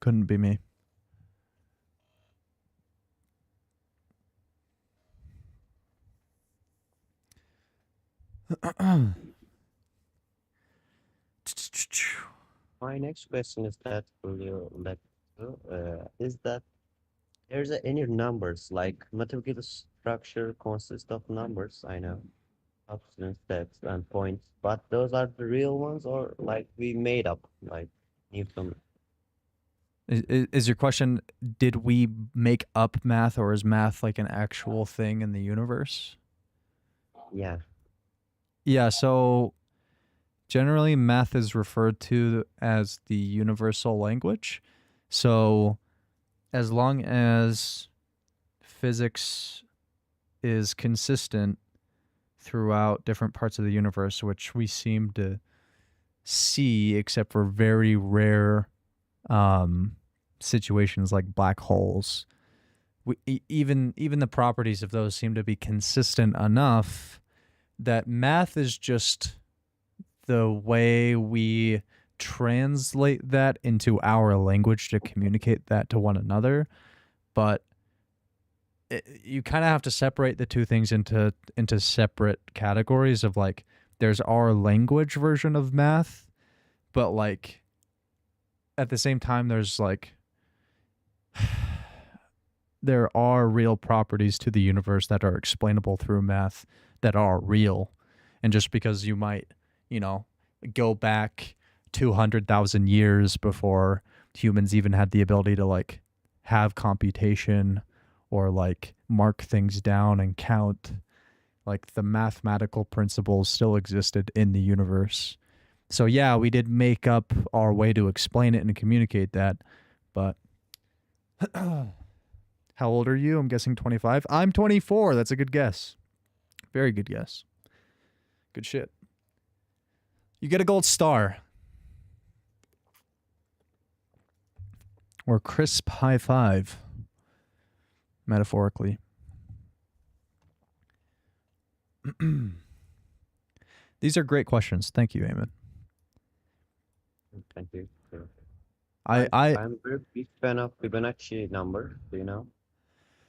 Couldn't be me.
My next question is that will you let is that there's any numbers like mathematical structure consists of numbers, I know, substance, steps, and points, but those are the real ones or like we made up like Newton?
Is your question, did we make up math or is math like an actual thing in the universe?
Yeah.
Yeah, so generally math is referred to as the universal language. So as long as physics is consistent throughout different parts of the universe, which we seem to see, except for very rare situations like black holes. Even the properties of those seem to be consistent enough that math is just the way we translate that into our language to communicate that to one another. But you kind of have to separate the two things into separate categories of like there's our language version of math, but like at the same time there's like there are real properties to the universe that are explainable through math that are real. And just because you might, go back 200,000 years before humans even had the ability to like have computation or like mark things down and count, like the mathematical principles still existed in the universe. So yeah, we did make up our way to explain it and communicate that, but how old are you? I'm guessing 25. I'm 24. That's a good guess. Very good guess. Good shit. You get a gold star. Or crisp high five. Metaphorically. These are great questions. Thank you, Eamon.
Thank you. Sure.
I'm
a very big fan of Fibonacci number. Do you know?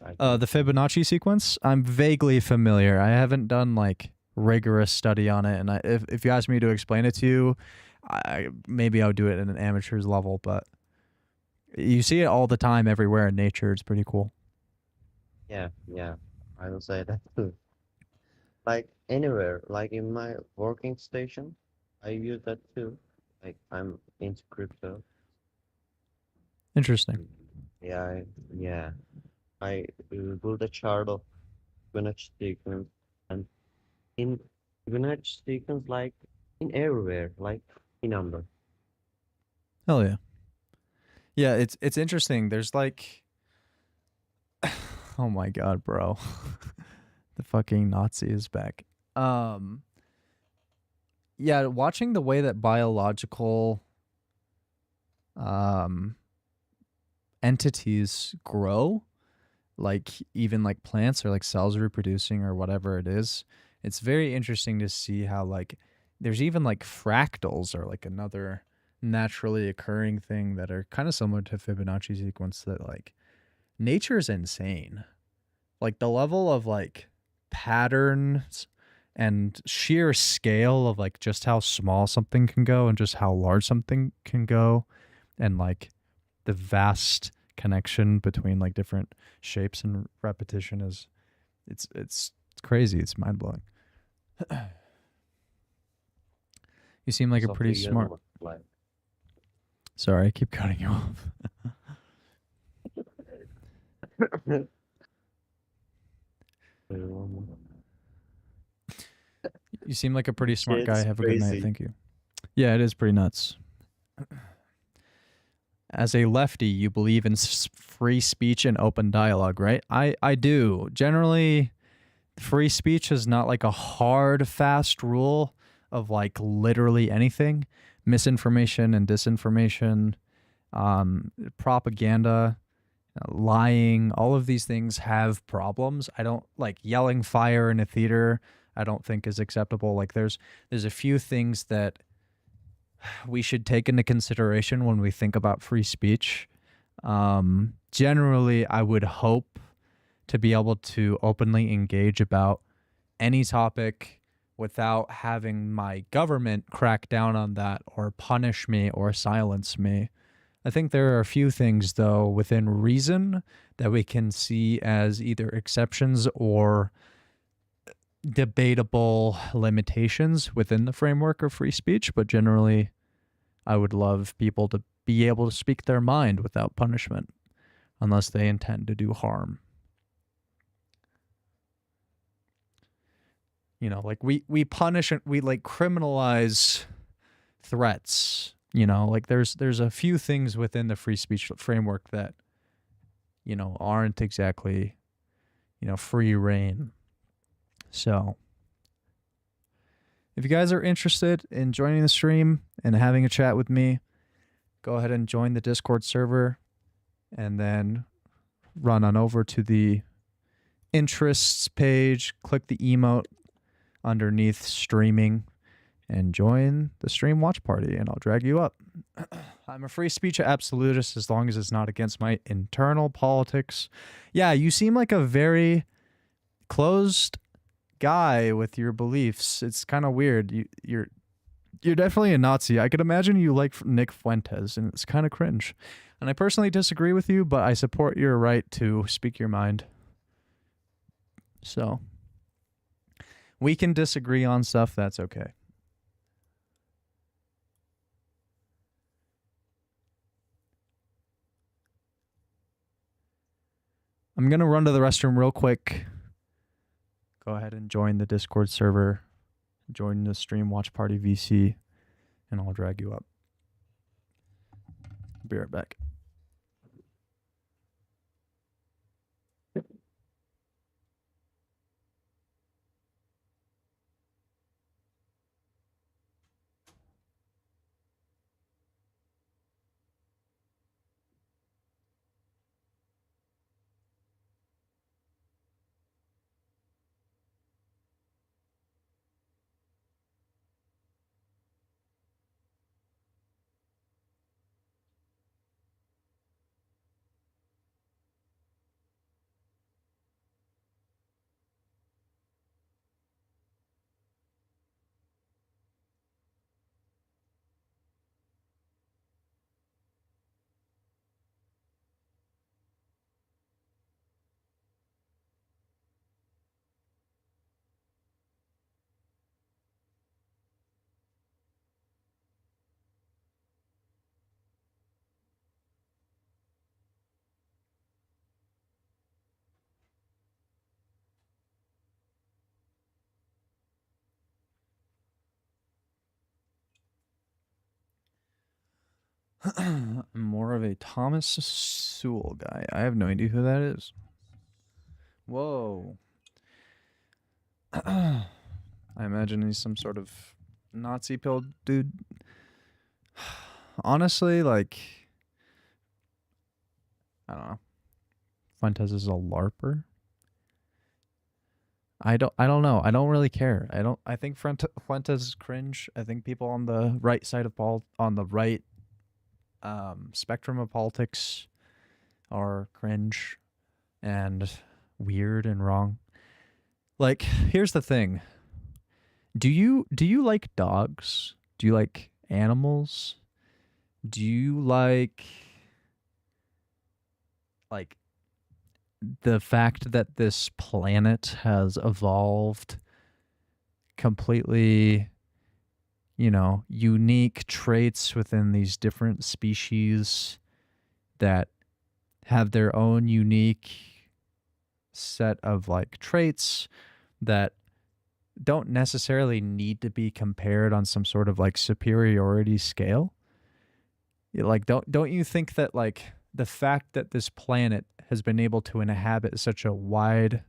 the Fibonacci sequence, I'm vaguely familiar. I haven't done like rigorous study on it, and if you ask me to explain it to you, maybe I'll do it at an amateur's level. But you see it all the time, everywhere in nature. It's pretty cool.
Yeah, I will say that too. Like anywhere, like in my working station, I use that too. Like I'm into crypto.
Interesting.
Yeah, yeah. I build a chart of Fibonacci sequence, and in Fibonacci sequence, like in everywhere, like in number.
Hell yeah. Yeah, it's interesting. There's like, oh my god, bro, the fucking Nazi is back. Um, yeah, watching the way that biological um entities grow, like even like plants or like cells reproducing or whatever it is, it's very interesting to see how like there's even like fractals or like another naturally occurring thing that are kind of similar to Fibonacci sequence that like nature is insane. Like the level of like patterns and sheer scale of like just how small something can go and just how large something can go, and like the vast connection between like different shapes and repetition is it's crazy. It's mind blowing. You seem like a
So
pretty smart.
like
Sorry, I keep cutting you off. You seem like a pretty smart guy.
it's
Have a good night.
crazy.
Thank you. Yeah, it is pretty nuts. As a lefty, you believe in free speech and open dialogue, right? I do. Generally, free speech is not like a hard, fast rule of like literally anything. Misinformation and disinformation, propaganda, lying, all of these things have problems. I don't like yelling fire in a theater. I don't think is acceptable. Like there's a few things that we should take into consideration when we think about free speech. Generally, I would hope to be able to openly engage about any topic without having my government crack down on that or punish me or silence me. I think there are a few things, though, within reason that we can see as either exceptions or debatable limitations within the framework of free speech, but generally, I would love people to be able to speak their mind without punishment, unless they intend to do harm. Like we punish and we like criminalize threats. Like there's a few things within the free speech framework that aren't exactly free reign. So if you guys are interested in joining the stream and having a chat with me, go ahead and join the Discord server and then run on over to the interests page, click the emote underneath streaming, and join the stream watch party, and I'll drag you up. I'm a free speech absolutist as long as it's not against my internal politics. Yeah, you seem like a very closed guy with your beliefs. It's kind of weird. You're definitely a Nazi. I could imagine you like Nick Fuentes, and it's kind of cringe. And I personally disagree with you, but I support your right to speak your mind. So we can disagree on stuff. That's okay. I'm going to run to the restroom real quick. Go ahead and join the Discord server. Join the stream watch party VC, and I'll drag you up. Be right back. I'm more of a Thomas Sewell guy. I have no idea who that is. Whoa. I imagine he's some sort of Nazi pill dude. Honestly, like, I don't know. Fuentes is a LARPer. I don't know. I don't really care. I think Fuentes is cringe. I think people on the right side of on the right spectrum of politics are cringe and weird and wrong. Like, here's the thing. Do you like dogs? Do you like animals? Do you like the fact that this planet has evolved completely, unique traits within these different species that have their own unique set of traits that don't necessarily need to be compared on some sort of superiority scale? Don't you think that the fact that this planet has been able to inhabit such a wide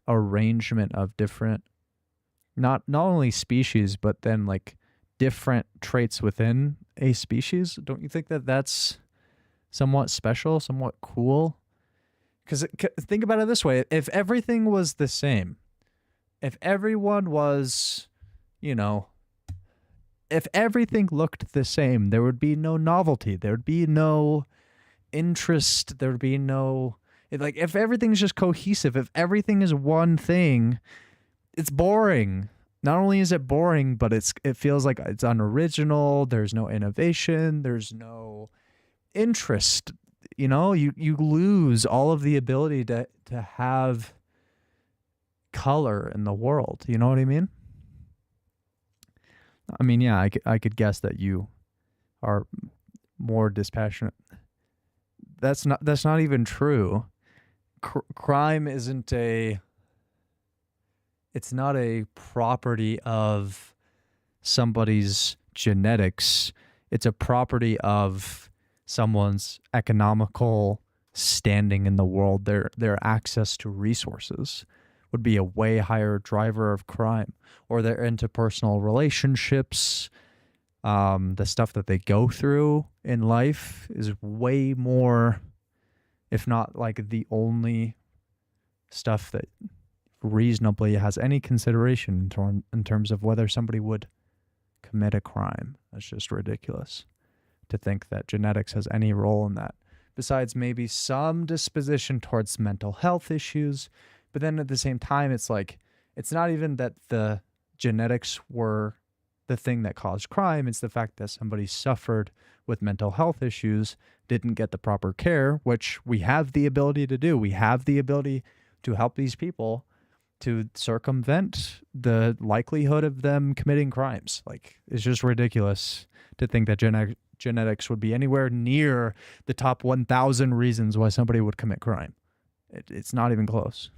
arrangement of different not only species but then different traits within a species, don't you think that that's somewhat special, somewhat cool? Because think about it this way: if everything was the same, if everyone was, if everything looked the same, there would be no novelty, there would be no interest, there would be no, if everything's just cohesive, if everything is one thing, it's boring. Not only is it boring, but it feels like it's unoriginal. There's no innovation, there's no interest. You lose all of the ability to have color in the world. You know what I mean? I mean, yeah, I could guess that you are more dispassionate. That's not even true. Crime isn't it's not a property of somebody's genetics. It's a property of someone's economical standing in the world, their access to resources would be a way higher driver of crime, or their interpersonal relationships, the stuff that they go through in life is way more, if not like the only stuff that reasonably has any consideration in terms of whether somebody would commit a crime. That's just ridiculous to think that genetics has any role in that, besides maybe some disposition towards mental health issues. But then at the same time, it's like, it's not even that the genetics were the thing that caused crime. It's the fact that somebody suffered with mental health issues, didn't get the proper care, which we have the ability to do. We have the ability to help these people to circumvent the likelihood of them committing crimes. Like, it's just ridiculous to think that genetics would be anywhere near the top 1,000 reasons why somebody would commit crime. It's not even close.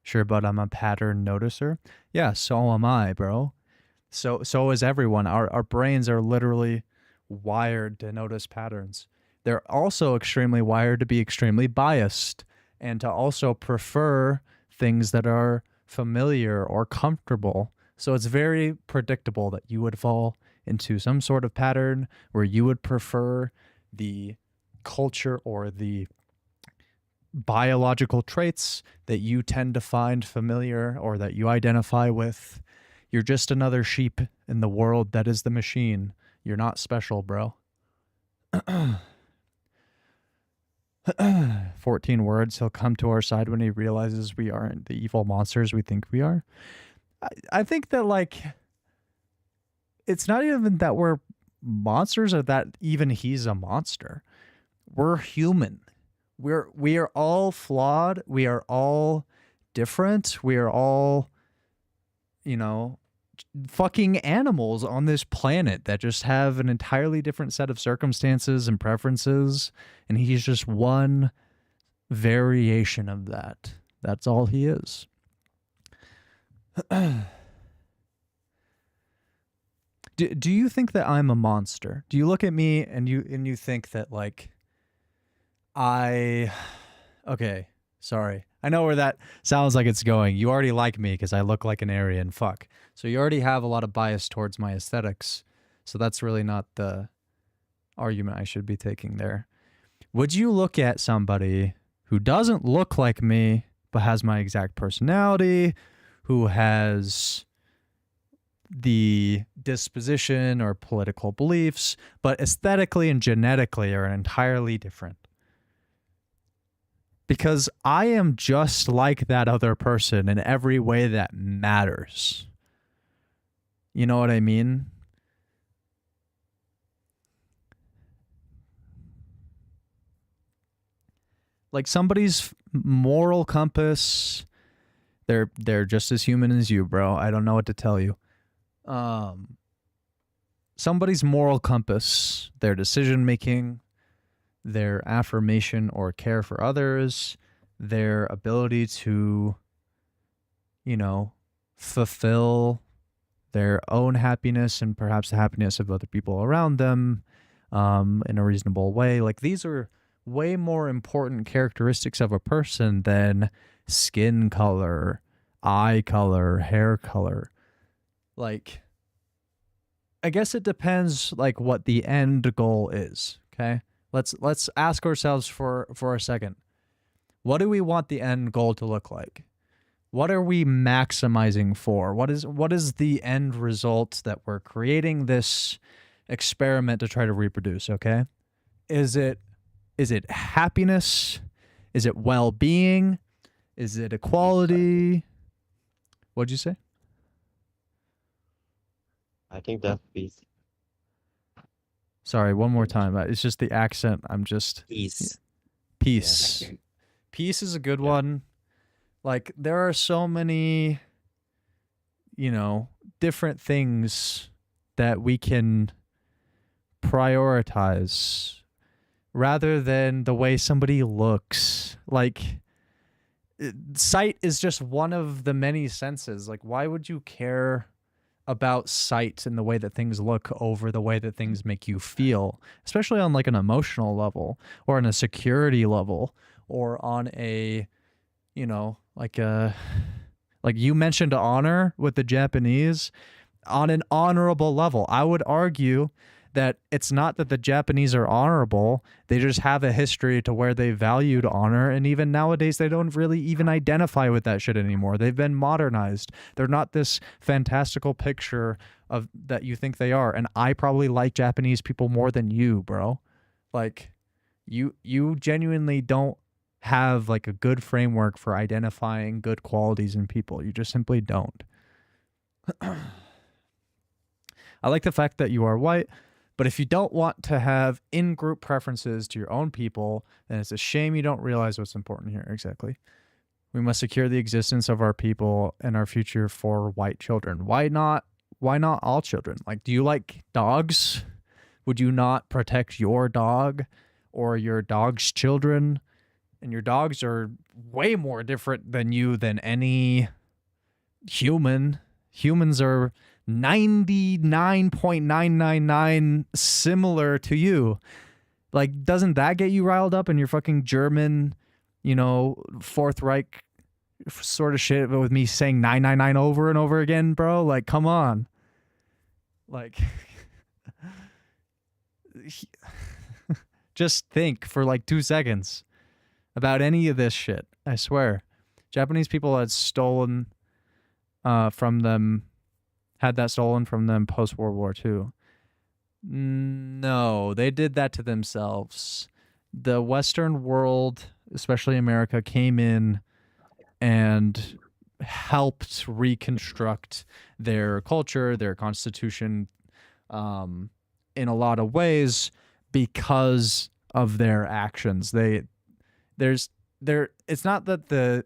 Sure, but I'm a pattern noticer. Yeah, so am I, bro. So is everyone. Our brains are literally wired to notice patterns. They're also extremely wired to be extremely biased and to also prefer things that are familiar or comfortable. So it's very predictable that you would fall into some sort of pattern where you would prefer the culture or the biological traits that you tend to find familiar or that you identify with. You're just another sheep in the world that is the machine. You're not special, bro. 14 words. He'll come to our side when he realizes we aren't the evil monsters we think we are. I think that, like, it's not even that we're monsters or that even he's a monster. We're human. We are all flawed. We are all different. We are all, you know, fucking animals on this planet that just have an entirely different set of circumstances and preferences, and he's just one variation of that. That's all he is. Do you think that I'm a monster? Do you look at me and you think that, like, okay, sorry. I know where that sounds like it's going. You already like me because I look like an Aryan. Fuck. So you already have a lot of bias towards my aesthetics. So that's really not the argument I should be taking there. Would you look at somebody who doesn't look like me but has my exact personality, who has the disposition or political beliefs, but aesthetically and genetically are entirely different? Because I am just like that other person in every way that matters. You know what I mean? Like, somebody's moral compass, they're just as human as you, bro. I don't know what to tell you. Somebody's moral compass, their decision making, their affirmation or care for others, their ability to, you know, fulfill their own happiness and perhaps the happiness of other people around them in a reasonable way. Like, these are way more important characteristics of a person than skin color, eye color, hair color. Like, I guess it depends, like, what the end goal is, okay? Let's ask ourselves for a second. What do we want the end goal to look like? What are we maximizing for? What is the end result that we're creating this experiment to try to reproduce, okay? Is it happiness? Is it well-being? Is it equality? What'd you say?
I think that peace.
Sorry, one more time. It's just the accent. I'm just
Peace.
peace.
Yeah.
Peace is a good
Yeah.
one. Like, there are so many, you know, different things that we can prioritize rather than the way somebody looks. Like, Sight is just one of the many senses. Like, why would you care about sight and the way that things look over the way that things make you feel, especially on like an emotional level or on a security level or on a, you know, like you mentioned honor with the Japanese on an honorable level. I would argue that it's not that the Japanese are honorable. They just have a history to where they valued honor. And even nowadays, they don't really even identify with that shit anymore. They've been modernized. They're not this fantastical picture of that you think they are. And I probably like Japanese people more than you, bro. Like you genuinely don't have like a good framework for identifying good qualities in people. You just simply don't. I like the fact that you are white, but if you don't want to have in-group preferences to your own people, then it's a shame you don't realize what's important here. Exactly. We must secure the existence of our people and our future for white children. Why not? Why not all children? Like, do you like dogs? Would you not protect your dog or your dog's children? And your dogs are way more different than you than any human. Humans are 99.999 similar to you. Like, doesn't that get you riled up in your fucking German, you know, Fourth Reich sort of shit with me saying 999 over and over again, bro? Like, come on. Like, just think for like 2 seconds about any of this shit. I swear. Japanese people had stolen from them, had that stolen from them post World War II. No, they did that to themselves. The Western world, especially America, came in and helped reconstruct their culture, their constitution, in a lot of ways because of their actions. It's not that the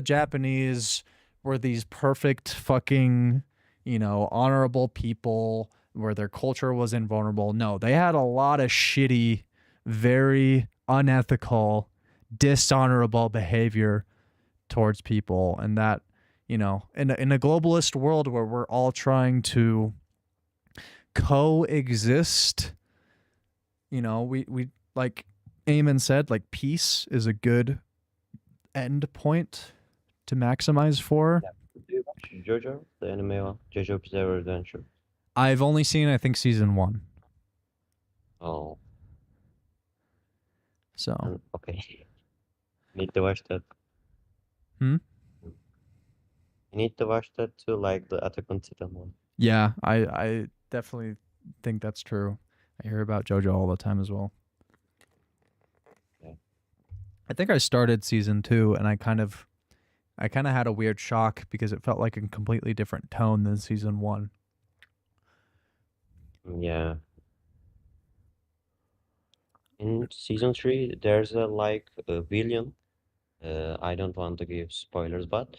Japanese were these perfect fucking, you know, honorable people where their culture was invulnerable. No, they had a lot of shitty, very unethical, dishonorable behavior towards people. And that, you know, in a globalist world where we're all trying to coexist, you know, we like Eamon said, like peace is a good end point to maximize for.
Yeah. Do you watch JoJo, the anime one? JoJo Bizarre Adventure.
I've only seen, I think, season 1.
Oh,
So,
okay. Need to watch that.
hmm?
You need to watch that too, like the Attack on Titan one.
Yeah, I definitely think that's true. I hear about JoJo all the time as well.
Yeah.
I think I started season 2 and I kind of had a weird shock because it felt like a completely different tone than season 1.
Yeah. In season 3, there's a like a villain. I don't want to give spoilers, but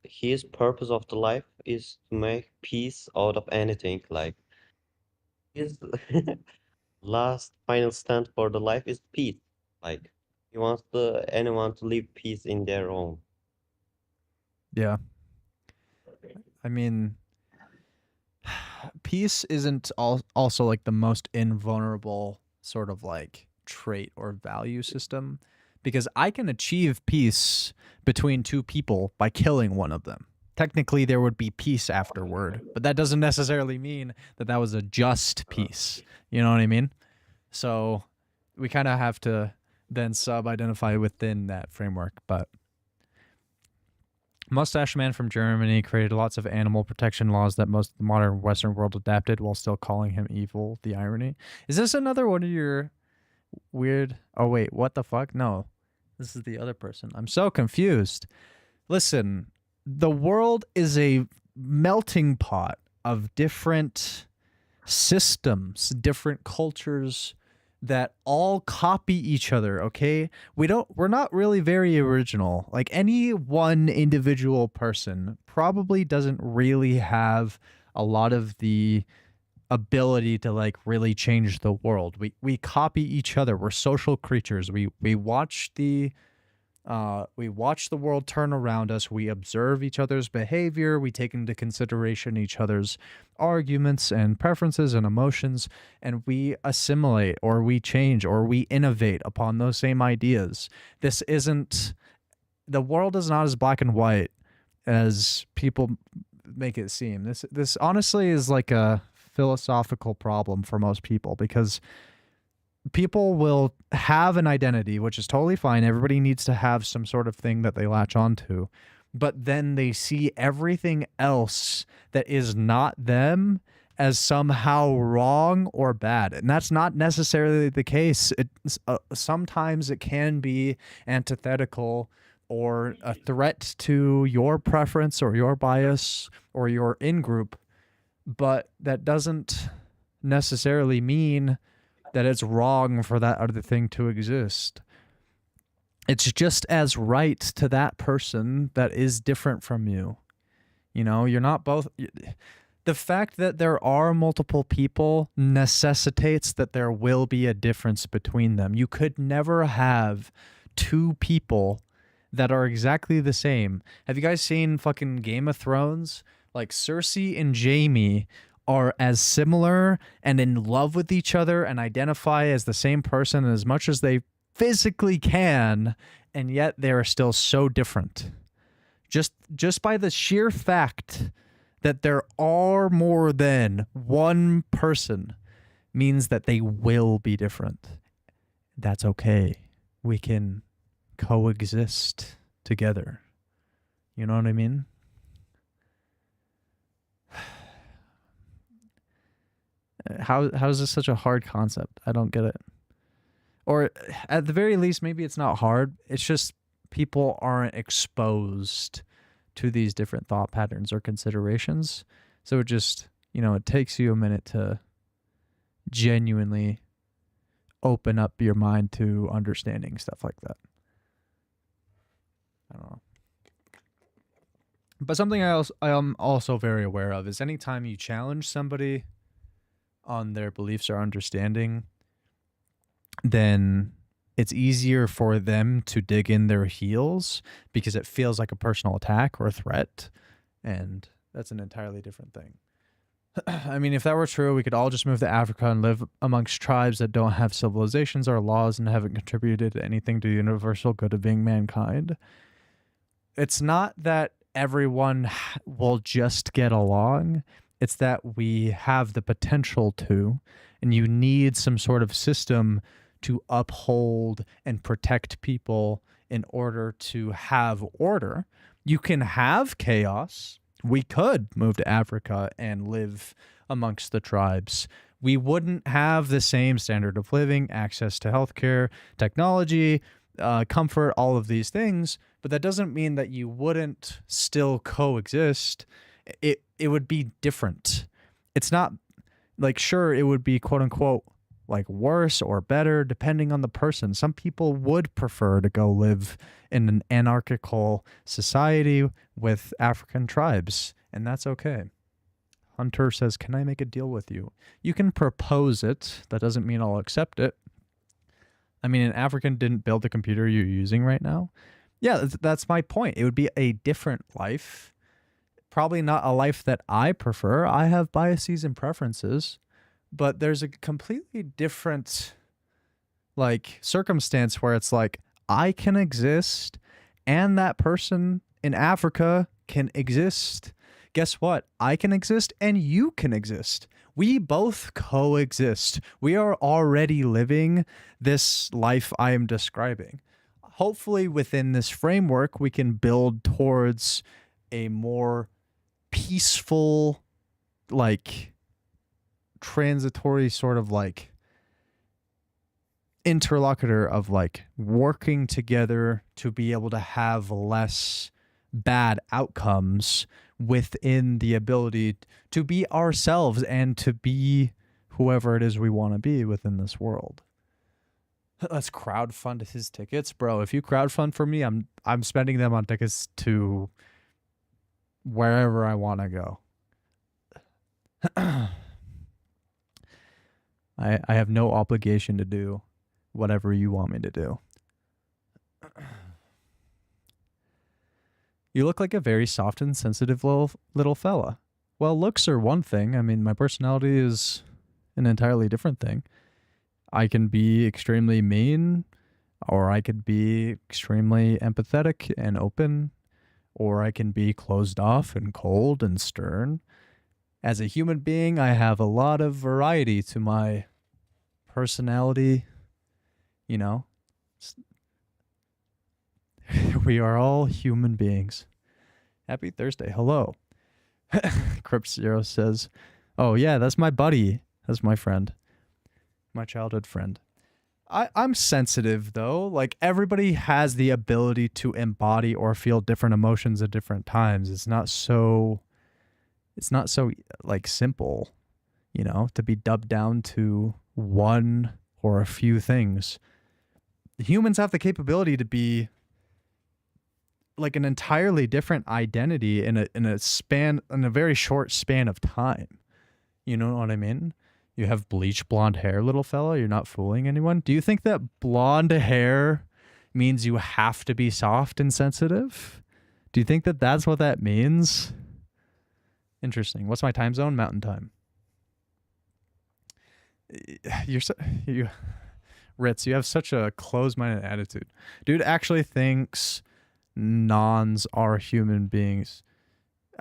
his purpose of the life is to make peace out of anything. Like his last final stand for the life is peace. Like he wants anyone to live peace in their own.
Yeah. I mean, peace isn't also like the most invulnerable sort of like trait or value system, because I can achieve peace between two people by killing one of them. Technically, there would be peace afterward, but that doesn't necessarily mean that that was a just peace. You know what I mean? So we kind of have to then sub-identify within that framework. But Mustache Man from Germany created lots of animal protection laws that most of the modern Western world adapted while still calling him evil. The irony. Is this another one of your weird... Oh, wait, what the fuck? No, this is the other person. I'm so confused. Listen, the world is a melting pot of different systems, different cultures that all copy each other, okay? We're not really very original. Like any one individual person probably doesn't really have a lot of the ability to like really change the world. We copy each other. We're social creatures. We watch the We watch the world turn around us. We observe each other's behavior. We take into consideration each other's arguments and preferences and emotions, and we assimilate or we change or we innovate upon those same ideas. This isn't, the world is not as black and white as people make it seem. This honestly is like a philosophical problem for most people, because people will have an identity, which is totally fine. Everybody needs to have some sort of thing that they latch onto. But then they see everything else that is not them as somehow wrong or bad. And that's not necessarily the case. Sometimes it can be antithetical or a threat to your preference or your bias or your in-group. But that doesn't necessarily mean that it's wrong for that other thing to exist. It's just as right to that person that is different from you. You know, you're not both. The fact that there are multiple people necessitates that there will be a difference between them. You could never have two people that are exactly the same. Have you guys seen fucking Game of Thrones? Like Cersei and Jaime are as similar and in love with each other and identify as the same person as much as they physically can, and yet they are still so different. Just by the sheer fact that there are more than one person means that they will be different. That's okay. We can coexist together. You know what I mean? How is this such a hard concept? I don't get it. Or at the very least, maybe it's not hard. It's just people aren't exposed to these different thought patterns or considerations. So it just, it takes you a minute to genuinely open up your mind to understanding stuff like that. I don't know. But something I am also very aware of is anytime you challenge somebody on their beliefs or understanding, then it's easier for them to dig in their heels because it feels like a personal attack or a threat. And that's an entirely different thing. I mean, if that were true, we could all just move to Africa and live amongst tribes that don't have civilizations or laws and haven't contributed anything to the universal good of being mankind. It's not that everyone will just get along. It's that we have the potential to, and you need some sort of system to uphold and protect people in order to have order. You can have chaos. We could move to Africa and live amongst the tribes. We wouldn't have the same standard of living, access to healthcare, technology, comfort, all of these things, but that doesn't mean that you wouldn't still coexist. It would be different. It's not like, sure, it would be quote unquote like worse or better depending on the person. Some people would prefer to go live in an anarchical society with African tribes, and that's okay. Hunter says, "Can I make a deal with you?" You can propose it. That doesn't mean I'll accept it. I mean, an African didn't build the computer you're using right now. Yeah, that's my point. It would be a different life. Probably not a life that I prefer. I have biases and preferences, but there's a completely different circumstance where it's like I can exist and that person in Africa can exist. Guess what? I can exist and you can exist. We both coexist. We are already living this life I am describing. Hopefully within this framework, we can build towards a more peaceful, transitory sort of interlocutor of working together to be able to have less bad outcomes within the ability to be ourselves and to be whoever it is we want to be within this world. Let's crowdfund his tickets, bro. If you crowdfund for me, I'm spending them on tickets to wherever I want to go. I have no obligation to do whatever you want me to do. You look like a very soft and sensitive little fella. Well, looks are one thing. I mean, my personality is an entirely different thing. I can be extremely mean, or I could be extremely empathetic and open, or I can be closed off and cold and stern. As a human being, I have a lot of variety to my personality. You know, we are all human beings. Happy Thursday. Hello. Crypt Zero says, "Oh yeah, that's my buddy. That's my friend, my childhood friend." I'm sensitive though. Like everybody has the ability to embody or feel different emotions at different times. It's not so like simple, to be dubbed down to one or a few things. Humans have the capability to be like an entirely different identity in a very short span of time. You know what I mean? You have bleach blonde hair, little fella. You're not fooling anyone. Do you think that blonde hair means you have to be soft and sensitive? Do you think that that's what that means? Interesting. What's my time zone? Mountain time. You Ritz, you have such a closed-minded attitude. Dude actually thinks nons are human beings.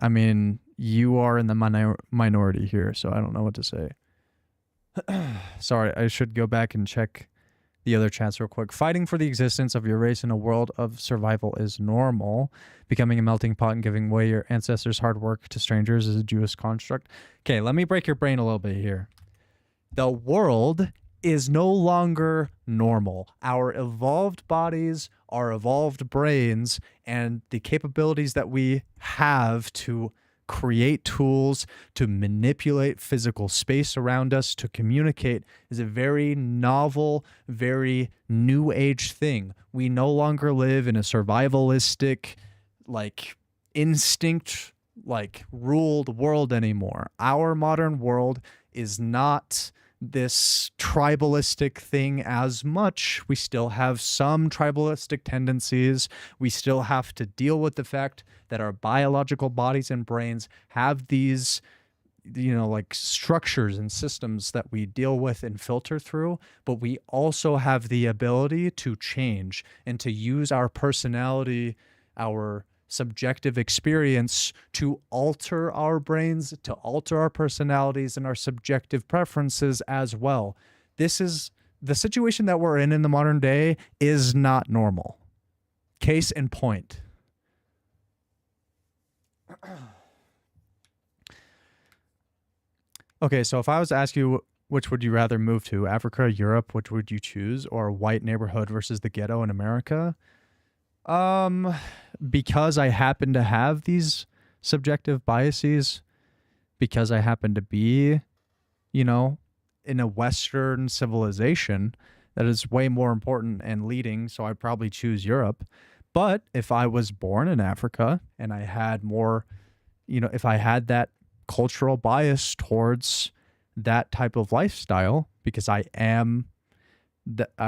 I mean, you are in the minority here, so I don't know what to say. Sorry, I should go back and check the other chats real quick. Fighting for the existence of your race in a world of survival is normal. Becoming a melting pot and giving away your ancestors' hard work to strangers is a Jewish construct. Okay, let me break your brain a little bit here. The world is no longer normal. Our evolved bodies, our evolved brains, and the capabilities that we have to create tools, to manipulate physical space around us, to communicate is a very novel, very new age thing. We no longer live in a survivalistic, like instinct, like ruled world anymore. Our modern world is not this tribalistic thing as much. We still have some tribalistic tendencies. We still have to deal with the fact that our biological bodies and brains have these, like structures and systems that we deal with and filter through, but we also have the ability to change and to use our personality, our subjective experience to alter our brains, to alter our personalities and our subjective preferences as well. This is the situation that we're in the modern day is not normal. Case in point. Okay, so if I was to ask you which would you rather move to, Africa, Europe, which would you choose, or white neighborhood versus the ghetto in America? Because I happen to have these subjective biases, because I happen to be, in a Western civilization that is way more important and leading, so I'd probably choose Europe. But if I was born in Africa and I had more, if I had that cultural bias towards that type of lifestyle, because I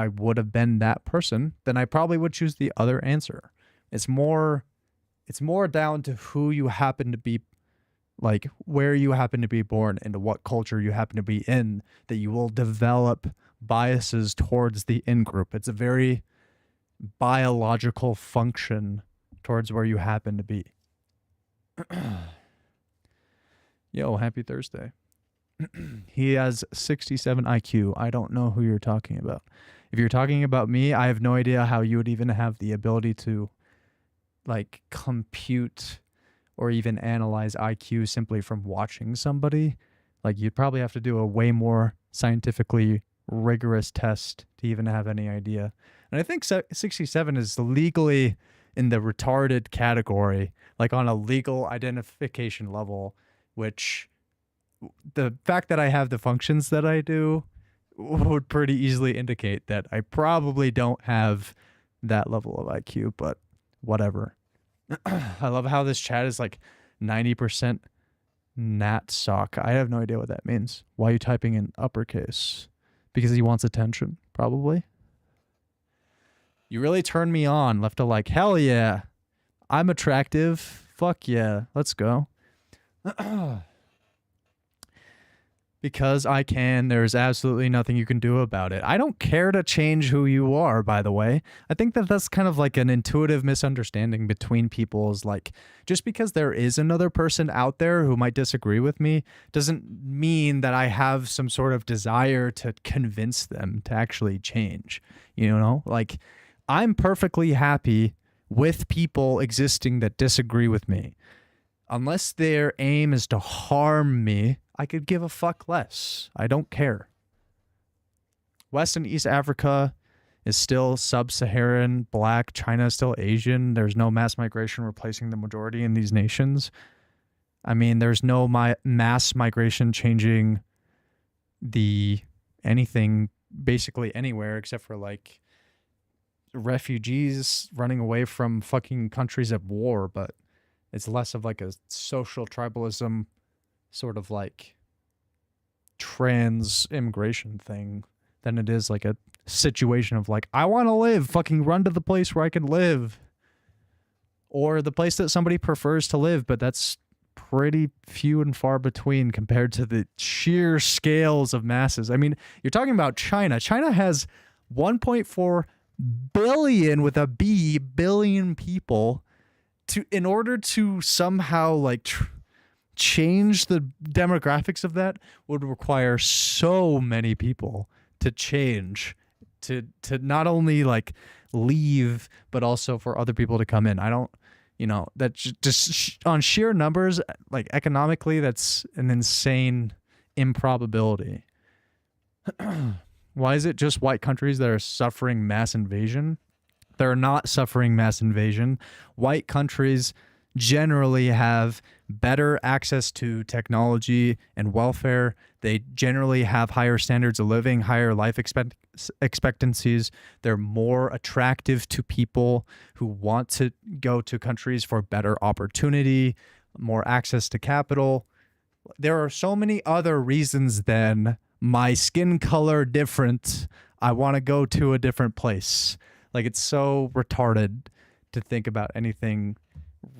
would have been that person, then I probably would choose the other answer. It's more down to who you happen to be, like where you happen to be born and what culture you happen to be in, that you will develop biases towards the in-group. It's a very biological function towards where you happen to be. Yo, happy Thursday. He has 67 IQ. I don't know who you're talking about. If you're talking about me, I have no idea how you would even have the ability to like compute or even analyze IQ simply from watching somebody. Like you'd probably have to do a way more scientifically rigorous test to even have any idea. And I think 67 is legally in the retarded category, like on a legal identification level, which the fact that I have the functions that I do would pretty easily indicate that I probably don't have that level of IQ, but whatever. I love how this chat is like 90% Nat sock. I have no idea what that means. Why are you typing in uppercase? Because he wants attention, probably. You really turned me on. Left a like, hell yeah. I'm attractive. Fuck yeah, let's go. Because I can, there's absolutely nothing you can do about it. I don't care to change who you are, by the way. I think that that's kind of like an intuitive misunderstanding between people is like, just because there is another person out there who might disagree with me doesn't mean that I have some sort of desire to convince them to actually change. You know, like I'm perfectly happy with people existing that disagree with me. Unless their aim is to harm me, I could give a fuck less. I don't care. West and East Africa is still sub-Saharan, black. China is still Asian. There's no mass migration replacing the majority in these nations. I mean, there's no mass migration changing the anything basically anywhere except for like refugees running away from fucking countries at war, but it's less of like a social tribalism sort of like trans immigration thing than it is like a situation of like, I want to live, fucking run to the place where I can live. Or the place that somebody prefers to live, but that's pretty few and far between compared to the sheer scales of masses. I mean, you're talking about China. China has 1.4 billion with a B billion people to in order to somehow like change the demographics of that would require so many people to change to not only like leave but also for other people to come in. I don't, you know, that just on sheer numbers, like economically, that's an insane improbability. Why is it just white countries that are suffering mass invasion? They're not suffering mass invasion. White countries generally have better access to technology and welfare. They generally have higher standards of living, higher life expectancies. They're more attractive to people who want to go to countries for better opportunity, more access to capital. There are so many other reasons than my skin color different. I want to go to a different place. Like, it's so retarded to think about anything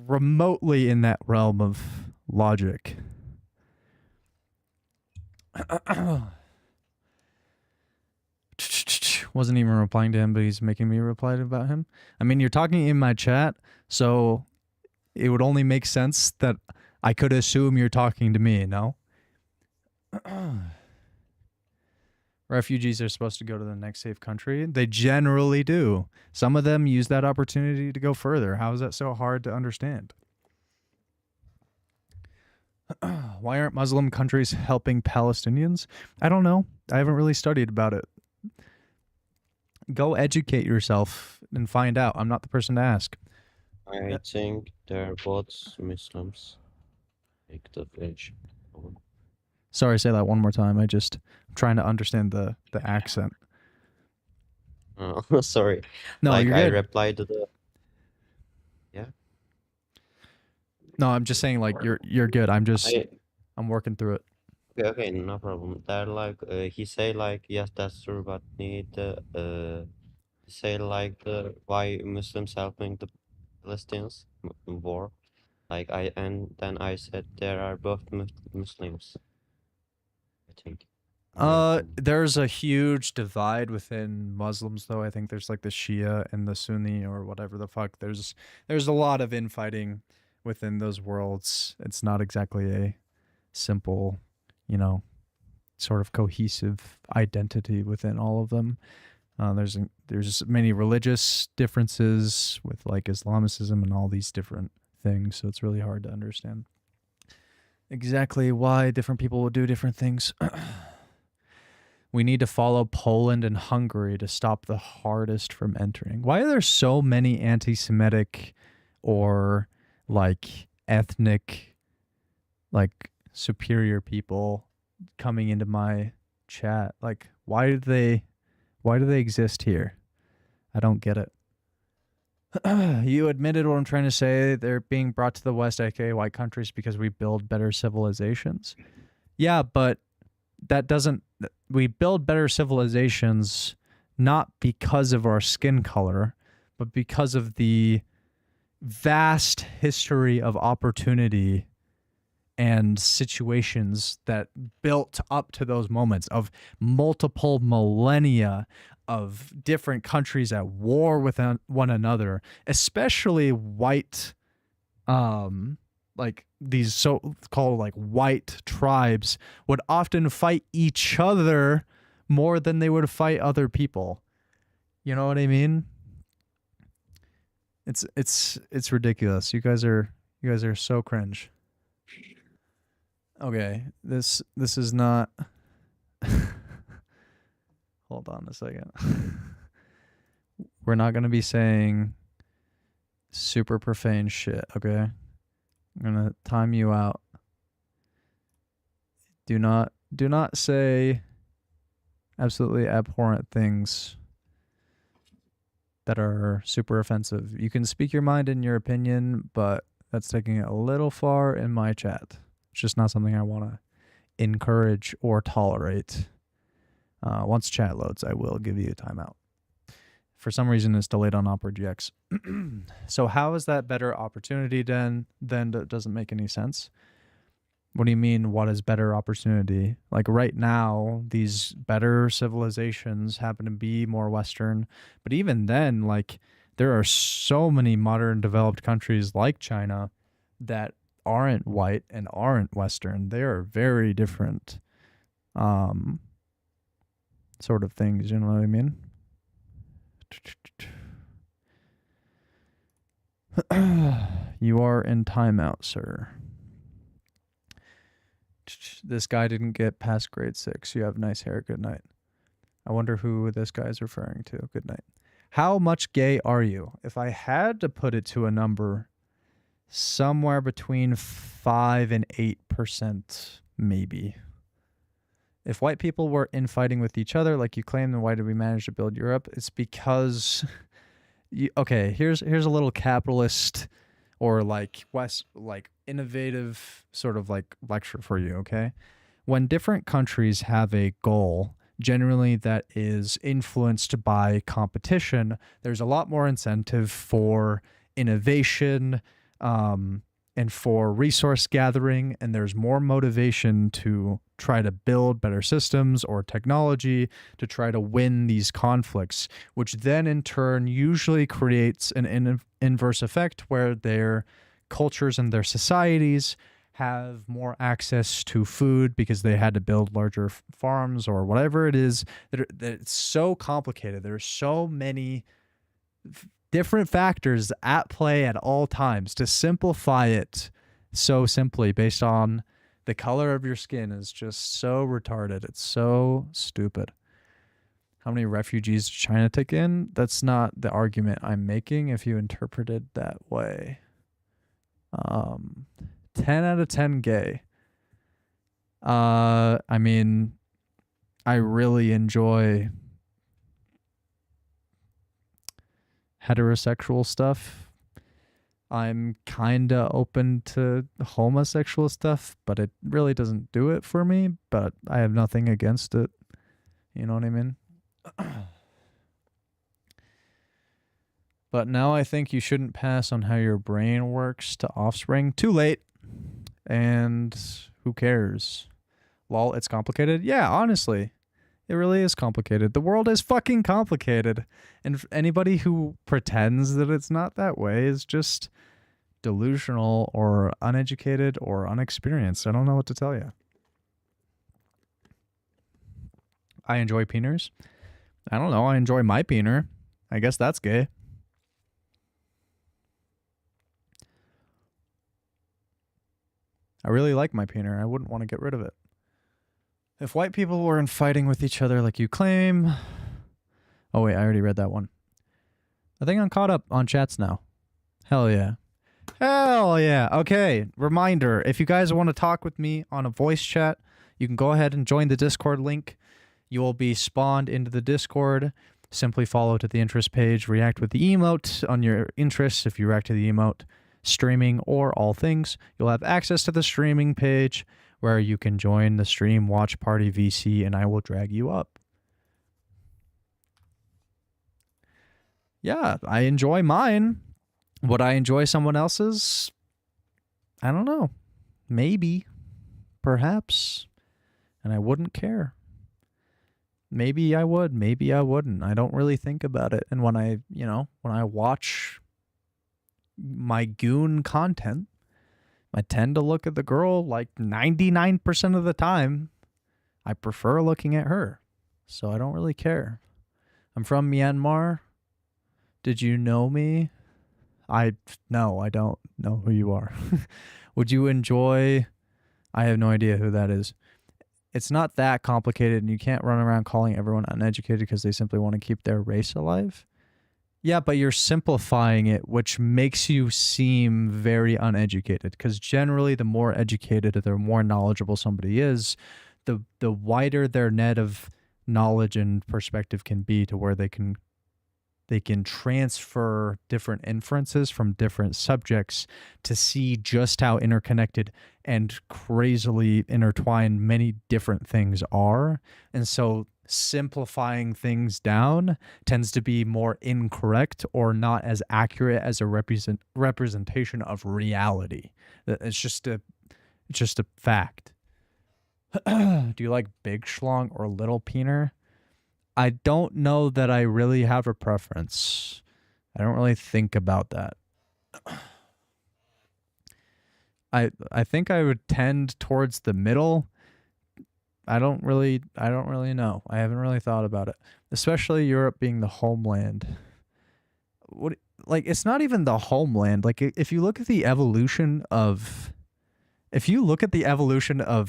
remotely in that realm of logic. Wasn't even replying to him, but he's making me reply about him. I mean, you're talking in my chat, so it would only make sense that I could assume you're talking to me, no? Refugees are supposed to go to the next safe country. They generally do. Some of them use that opportunity to go further. How is that so hard to understand? Why aren't Muslim countries helping Palestinians? I don't know. I haven't really studied about it. Go educate yourself and find out. I'm not the person to ask.
I think they're both Muslims. Like the village.
Sorry, say that one more time. I'm trying to understand the accent.
Oh, sorry.
No,
Like
you're
I
good.
replied to the
No, I'm just saying like you're good. I'm working through it.
okay, no problem. They're like he say like yes, that's true, but need say like why Muslims helping the Palestinians in war. Like and then I said there are both Muslims. I think. in my opinion.
There's a huge divide within Muslims, though. I think there's like the Shia and the Sunni or whatever the fuck. There's a lot of infighting within those worlds. It's not exactly a simple, you know, sort of cohesive identity within all of them. There's many religious differences with like Islamicism and all these different things, so it's really hard to understand exactly why different people will do different things. We need to follow Poland and Hungary to stop the hardest from entering. Why are there so many anti-Semitic or like ethnic, like superior people coming into my chat? Like, why do they exist here? I don't get it. You admitted what I'm trying to say. They're being brought to the West, aka white countries, because we build better civilizations. Yeah, but that doesn't. We build better civilizations not because of our skin color, but because of the vast history of opportunity and situations that built up to those moments of multiple millennia of different countries at war with one another, especially white, like these so-called like white tribes would often fight each other more than they would fight other people. You know what I mean? It's ridiculous. You guys are so cringe. Okay, this is not. Hold on a second. We're not gonna be saying super profane shit. Okay, I'm gonna time you out. Do not say absolutely abhorrent things that are super offensive. You can speak your mind and your opinion, but that's taking it a little far in my chat. It's just not something I want to encourage or tolerate. Once chat loads, I will give you a timeout. For some reason, it's delayed on Opera GX. So how is that better opportunity then? Then that doesn't make any sense. What do you mean, what is better opportunity? Like right now, these better civilizations happen to be more Western. But even then, like there are so many modern developed countries like China that aren't white and aren't Western. They are very different sort of things, you know what I mean? You are in timeout, sir. This guy didn't get past grade 6. You have nice hair. Good night. I wonder who this guy's referring to. Good night. How much gay are you? If I had to put it to a number, somewhere between 5 and 8%, maybe. If white people were infighting with each other, like you claim, then why did we manage to build Europe? It's because, okay, here's a little capitalist or like innovative sort of like lecture for you, okay? When different countries have a goal, generally that is influenced by competition, there's a lot more incentive for innovation, and for resource gathering, and there's more motivation to try to build better systems or technology to try to win these conflicts, which then in turn usually creates an inverse effect where their cultures and their societies have more access to food because they had to build larger farms or whatever it is. That it's so complicated. There's so many different factors at play at all times. To simplify it so simply based on the color of your skin is just so retarded. It's so stupid. How many refugees did China take in? That's not the argument I'm making if you interpret it that way. 10 out of 10 gay. I mean, I really enjoy heterosexual stuff. I'm kinda open to homosexual stuff, but it really doesn't do it for me, but I have nothing against it. You know what I mean? But now I think you shouldn't pass on how your brain works to offspring. Too late. And who cares? Lol, it's complicated? Yeah, honestly. It really is complicated. The world is fucking complicated. And anybody who pretends that it's not that way is just delusional or uneducated or unexperienced. I don't know what to tell you. I enjoy peeners. I don't know. I enjoy my peener. I guess that's gay. I really like my peener. I wouldn't want to get rid of it. If white people weren't fighting with each other like you claim... Oh, wait, I already read that one. I think I'm caught up on chats now. Hell yeah. Hell yeah. Okay, reminder. If you guys want to talk with me on a voice chat, you can go ahead and join the Discord link. You will be spawned into the Discord. Simply follow to the interest page. React with the emote on your interests if you react to the emote. Streaming or all things. You'll have access to the streaming page where you can join the stream watch party VC and I will drag you up. Yeah, I enjoy mine. Would I enjoy someone else's? I don't know. Maybe, perhaps, and I wouldn't care. Maybe I would, maybe I wouldn't. I don't really think about it. And when I watch my goon content, I tend to look at the girl like 99% of the time. I prefer looking at her. So I don't really care. I'm from Myanmar. Did you know me? No, I don't know who you are. Would you enjoy? I have no idea who that is. It's not that complicated, and you can't run around calling everyone uneducated because they simply want to keep their race alive. Yeah, but you're simplifying it, which makes you seem very uneducated. Because generally, the more educated or the more knowledgeable somebody is, the wider their net of knowledge and perspective can be to where they can transfer different inferences from different subjects to see just how interconnected and crazily intertwined many different things are. And so simplifying things down tends to be more incorrect or not as accurate as a representation of reality. It's just a fact. Do you like big schlong or little peener? I don't know that I really have a preference. I don't really think about that. I think I would tend towards the middle. I don't really know. I haven't really thought about it. Especially Europe being the homeland. What, like, it's not even the homeland. Like, if you look at the evolution of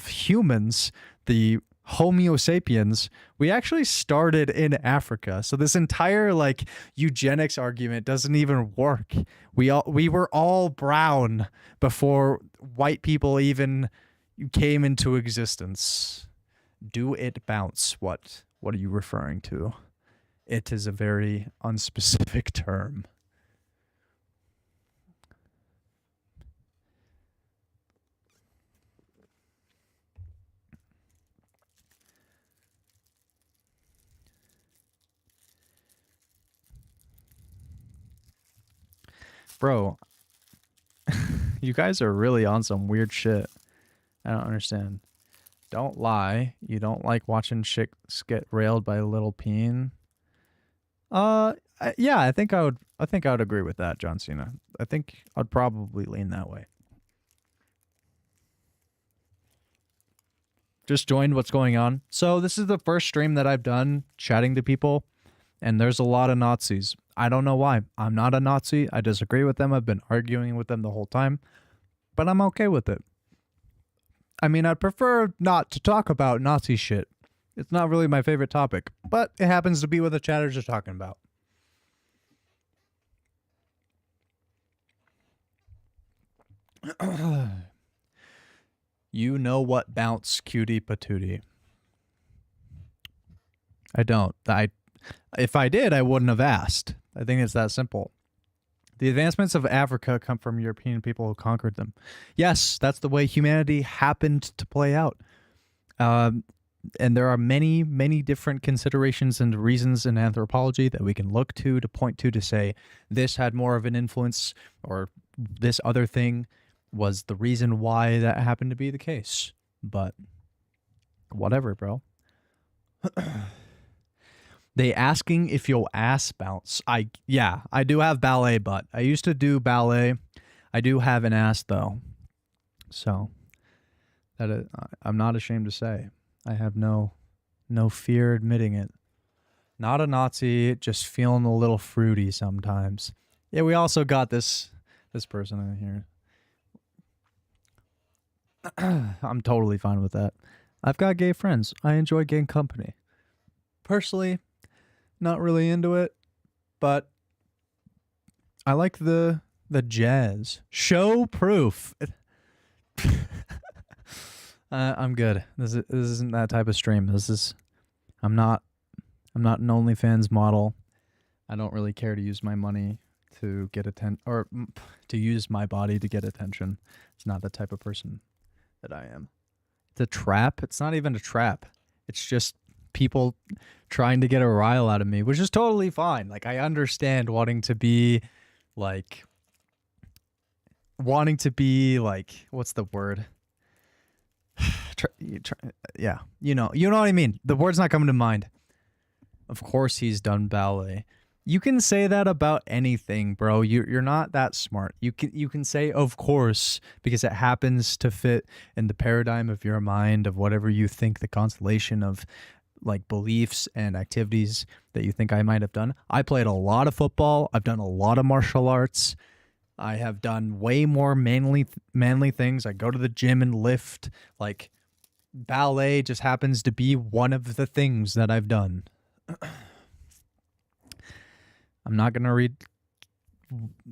humans, the Homo sapiens, we actually started in Africa. So this entire like eugenics argument doesn't even work. We were all brown before white people even came into existence. Do it bounce? What are you referring to? It is a very unspecific term. Bro, you guys are really on some weird shit. I don't understand. Don't lie. You don't like watching chicks get railed by a little peen. Yeah, I think I would agree with that, John Cena. I think I'd probably lean that way. Just joined what's going on. So this is the first stream that I've done chatting to people, and there's a lot of Nazis. I don't know why. I'm not a Nazi. I disagree with them. I've been arguing with them the whole time, but I'm okay with it. I mean, I'd prefer not to talk about Nazi shit. It's not really my favorite topic, but it happens to be what the chatters are talking about. You know what bounce, cutie patootie? I don't. If I did, I wouldn't have asked. I think it's that simple. The advancements of Africa come from European people who conquered them. Yes, that's the way humanity happened to play out. And there are many, many different considerations and reasons in anthropology that we can look to point to say this had more of an influence or this other thing was the reason why that happened to be the case. But whatever, bro. They asking if you'll ass bounce. I do have ballet butt. I used to do ballet. I do have an ass though. So that I'm not ashamed to say. I have no fear admitting it. Not a Nazi, just feeling a little fruity sometimes. Yeah, we also got this person in here. I'm totally fine with that. I've got gay friends. I enjoy gay company. Personally, not really into it, but I like the jazz. Show proof. I'm good. This isn't that type of stream. I'm not an OnlyFans model. I don't really care to use my money to get attention or to use my body to get attention. It's not the type of person that I am. It's a trap. It's not even a trap. It's just people trying to get a rile out of me, which is totally fine. Like, I understand wanting to be like wanting to be like, what's the word? Yeah, you know what I mean. The word's not coming to mind. Of course, he's done ballet. You can say that about anything, bro. You're not that smart. You can say of course because it happens to fit in the paradigm of your mind of whatever you think the constellation of like beliefs and activities that you think I might have done. I played a lot of football. I've done a lot of martial arts. I have done way more manly things. I go to the gym and lift. Like ballet just happens to be one of the things that I've done. I'm not gonna read.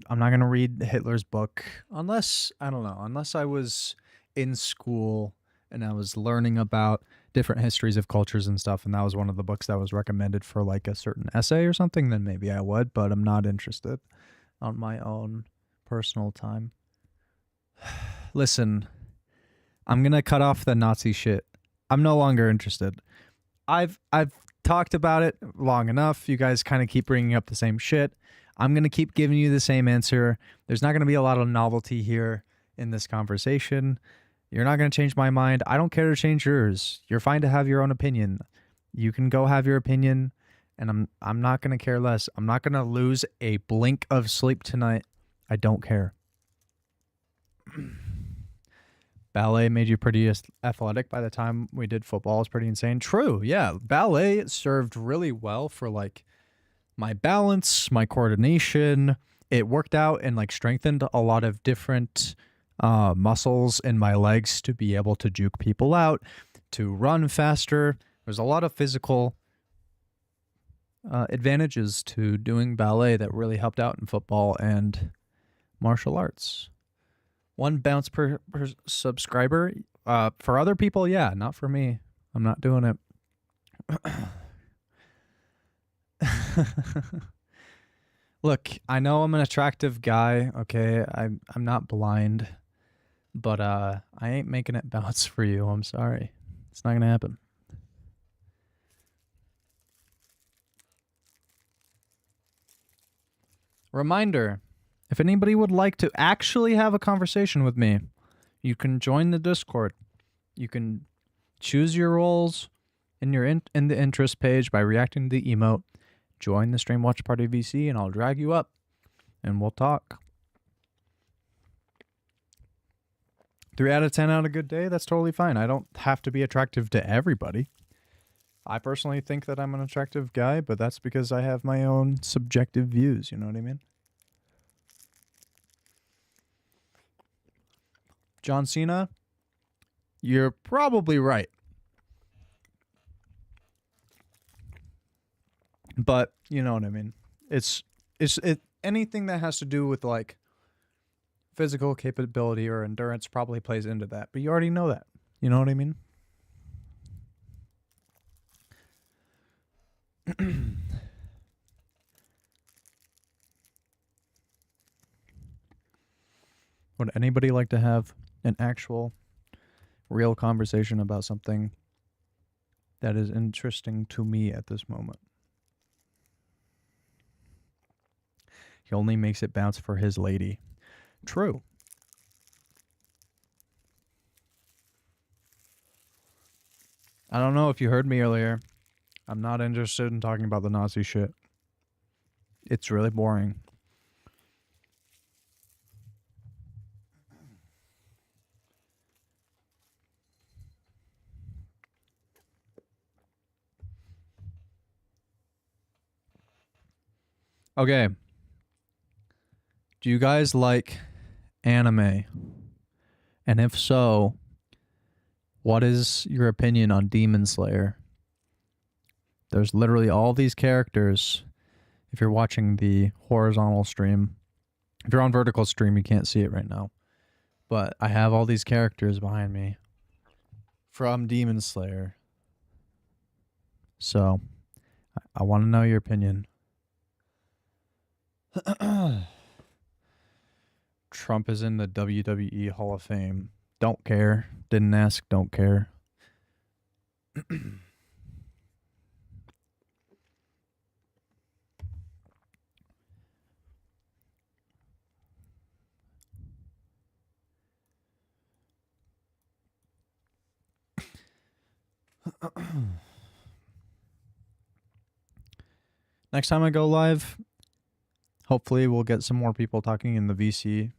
I'm not gonna read Hitler's book unless I don't know. Unless I was in school and I was learning about different histories of cultures and stuff, and that was one of the books that was recommended for like a certain essay or something. Then maybe I would, but I'm not interested on my own personal time. Listen, I'm gonna cut off the Nazi shit. I'm no longer interested. I've talked about it long enough. You guys kind of keep bringing up the same shit. I'm going to keep giving you the same answer. There's not going to be a lot of novelty here in this conversation. You're not going to change my mind. I don't care to change yours. You're fine to have your own opinion. You can go have your opinion, and I'm not going to care less. I'm not going to lose a blink of sleep tonight. I don't care. Ballet made you pretty athletic by the time we did football. It's pretty insane. True, yeah. Ballet served really well for like my balance, my coordination. It worked out and like strengthened a lot of different muscles in my legs to be able to juke people out, to run faster. There's a lot of physical advantages to doing ballet that really helped out in football and martial arts. 1 bounce per subscriber. For other people, yeah, not for me. I'm not doing it. Look, I know I'm an attractive guy, okay? I'm not blind, but I ain't making it bounce for you. I'm sorry. It's not going to happen. Reminder, if anybody would like to actually have a conversation with me, you can join the Discord. You can choose your roles in the interest page by reacting to the emote. Join the Stream Watch Party VC and I'll drag you up and we'll talk. 3 out of 10 on a good day, that's totally fine. I don't have to be attractive to everybody. I personally think that I'm an attractive guy, but that's because I have my own subjective views, you know what I mean? John Cena, you're probably right. But you know what I mean. It's anything that has to do with like physical capability or endurance probably plays into that. But you already know that. You know what I mean? Would anybody like to have an actual real conversation about something that is interesting to me at this moment? He only makes it bounce for his lady. True. I don't know if you heard me earlier. I'm not interested in talking about the Nazi shit. It's really boring. Okay. Do you guys like anime? And if so, what is your opinion on Demon Slayer? There's literally all these characters. If you're watching the horizontal stream, if you're on vertical stream, you can't see it right now. But I have all these characters behind me from Demon Slayer. So, I want to know your opinion. Trump is in the WWE Hall of Fame. Don't care. Didn't ask. Don't care. Next time I go live, hopefully we'll get some more people talking in the VC.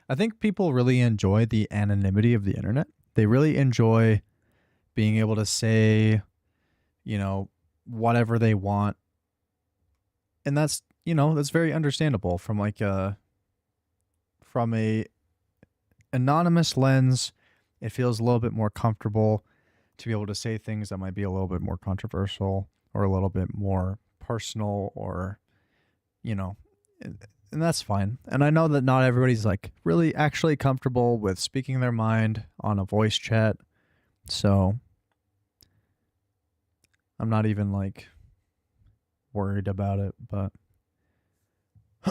I think people really enjoy the anonymity of the internet. They really enjoy being able to say, you know, whatever they want. And that's, that's very understandable from a anonymous lens. It feels a little bit more comfortable to be able to say things that might be a little bit more controversial or a little bit more personal or, you know, and that's fine. And I know that not everybody's like really actually comfortable with speaking their mind on a voice chat. So I'm not even like worried about it, but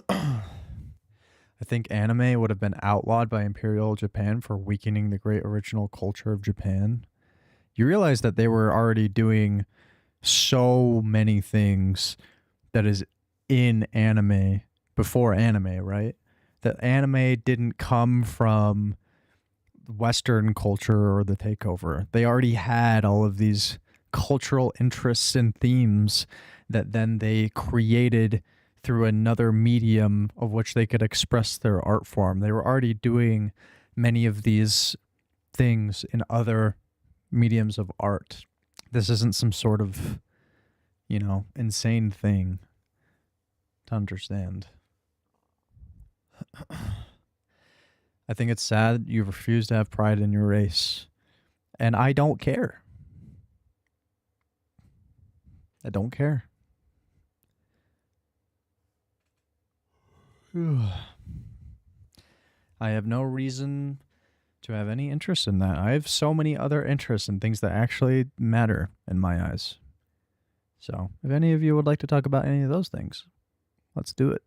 I think anime would have been outlawed by Imperial Japan for weakening the great original culture of Japan. You realize that they were already doing so many things that is in anime before anime, right? That anime didn't come from Western culture or the takeover. They already had all of these cultural interests and themes that then they created through another medium of which they could express their art form. They were already doing many of these things in other mediums of art. This isn't some sort of, insane thing to understand. I think it's sad you refuse to have pride in your race. And I don't care. I don't care. I have no reason to have any interest in that. I have so many other interests in things that actually matter in my eyes. So, if any of you would like to talk about any of those things, let's do it.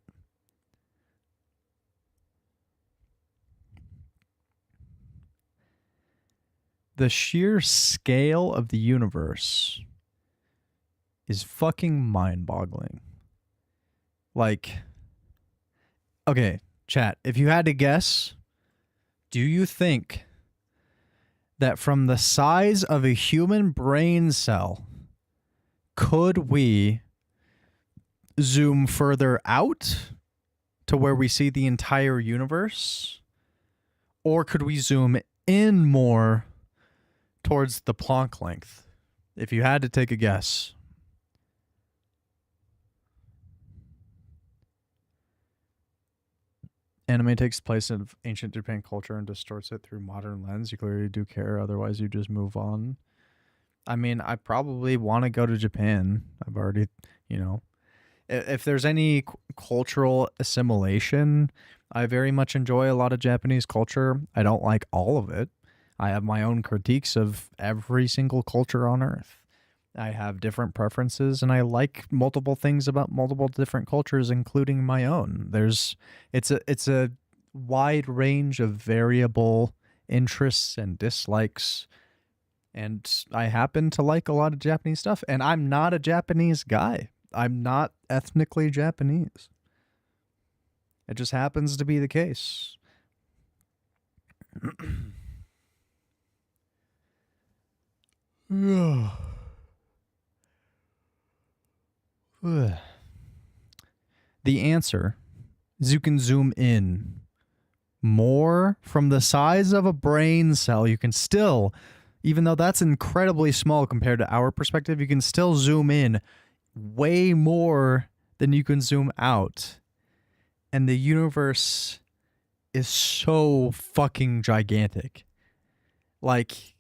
The sheer scale of the universe is fucking mind-boggling. Like, okay, chat, if you had to guess, do you think that from the size of a human brain cell, could we zoom further out to where we see the entire universe? Or could we zoom in more towards the Planck length? If you had to take a guess. Anime takes place in ancient Japan culture and distorts it through modern lens. You clearly do care, otherwise you just move on. I mean, I probably want to go to Japan. I've already, if there's any cultural assimilation, I very much enjoy a lot of Japanese culture. I don't like all of it. I have my own critiques of every single culture on earth. I have different preferences, and I like multiple things about multiple different cultures, including my own. It's a wide range of variable interests and dislikes, and I happen to like a lot of Japanese stuff. And I'm not a Japanese guy. I'm not ethnically Japanese. It just happens to be the case. The answer is you can zoom in more from the size of a brain cell. You can still, even though that's incredibly small compared to our perspective, you can still zoom in way more than you can zoom out. And the universe is so fucking gigantic. Like,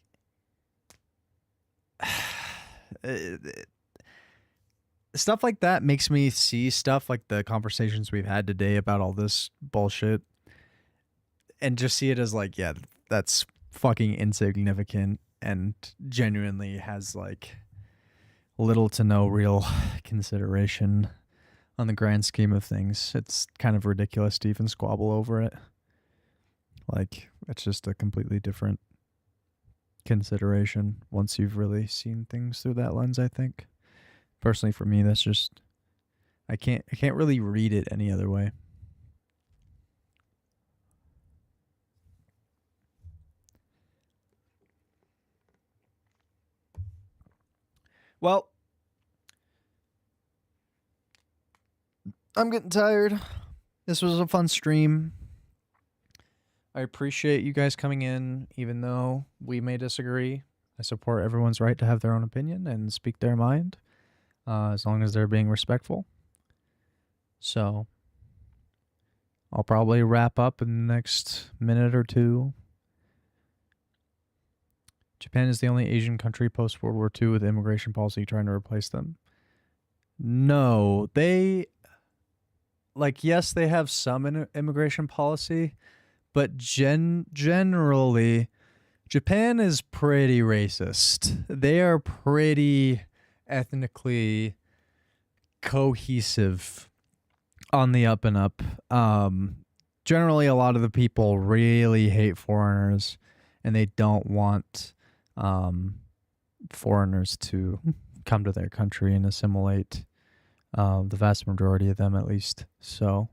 stuff like that makes me see stuff like the conversations we've had today about all this bullshit and just see it as like, yeah, that's fucking insignificant and genuinely has like little to no real consideration on the grand scheme of things. It's kind of ridiculous to even squabble over it. Like, it's just a completely different consideration once you've really seen things through that lens, I think. Personally, for me, that's just I can't really read it any other way. Well, I'm getting tired. This was a fun stream. I appreciate you guys coming in, even though we may disagree. I support everyone's right to have their own opinion and speak their mind, as long as they're being respectful. So, I'll probably wrap up in the next minute or two. Japan is the only Asian country post World War II with immigration policy trying to replace them. No, they, like, yes, they have some immigration policy, but generally, Japan is pretty racist. They are pretty ethnically cohesive on the up and up. Generally, a lot of the people really hate foreigners, and they don't want foreigners to come to their country and assimilate. The vast majority of them, at least. So,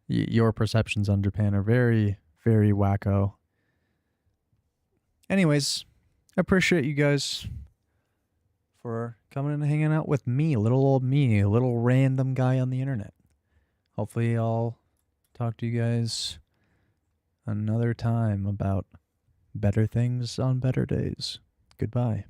your perceptions on Japan are very, very wacko. Anyways, I appreciate you guys for coming and hanging out with me, little old me, a little random guy on the internet. Hopefully, I'll talk to you guys another time about better things on better days. Goodbye.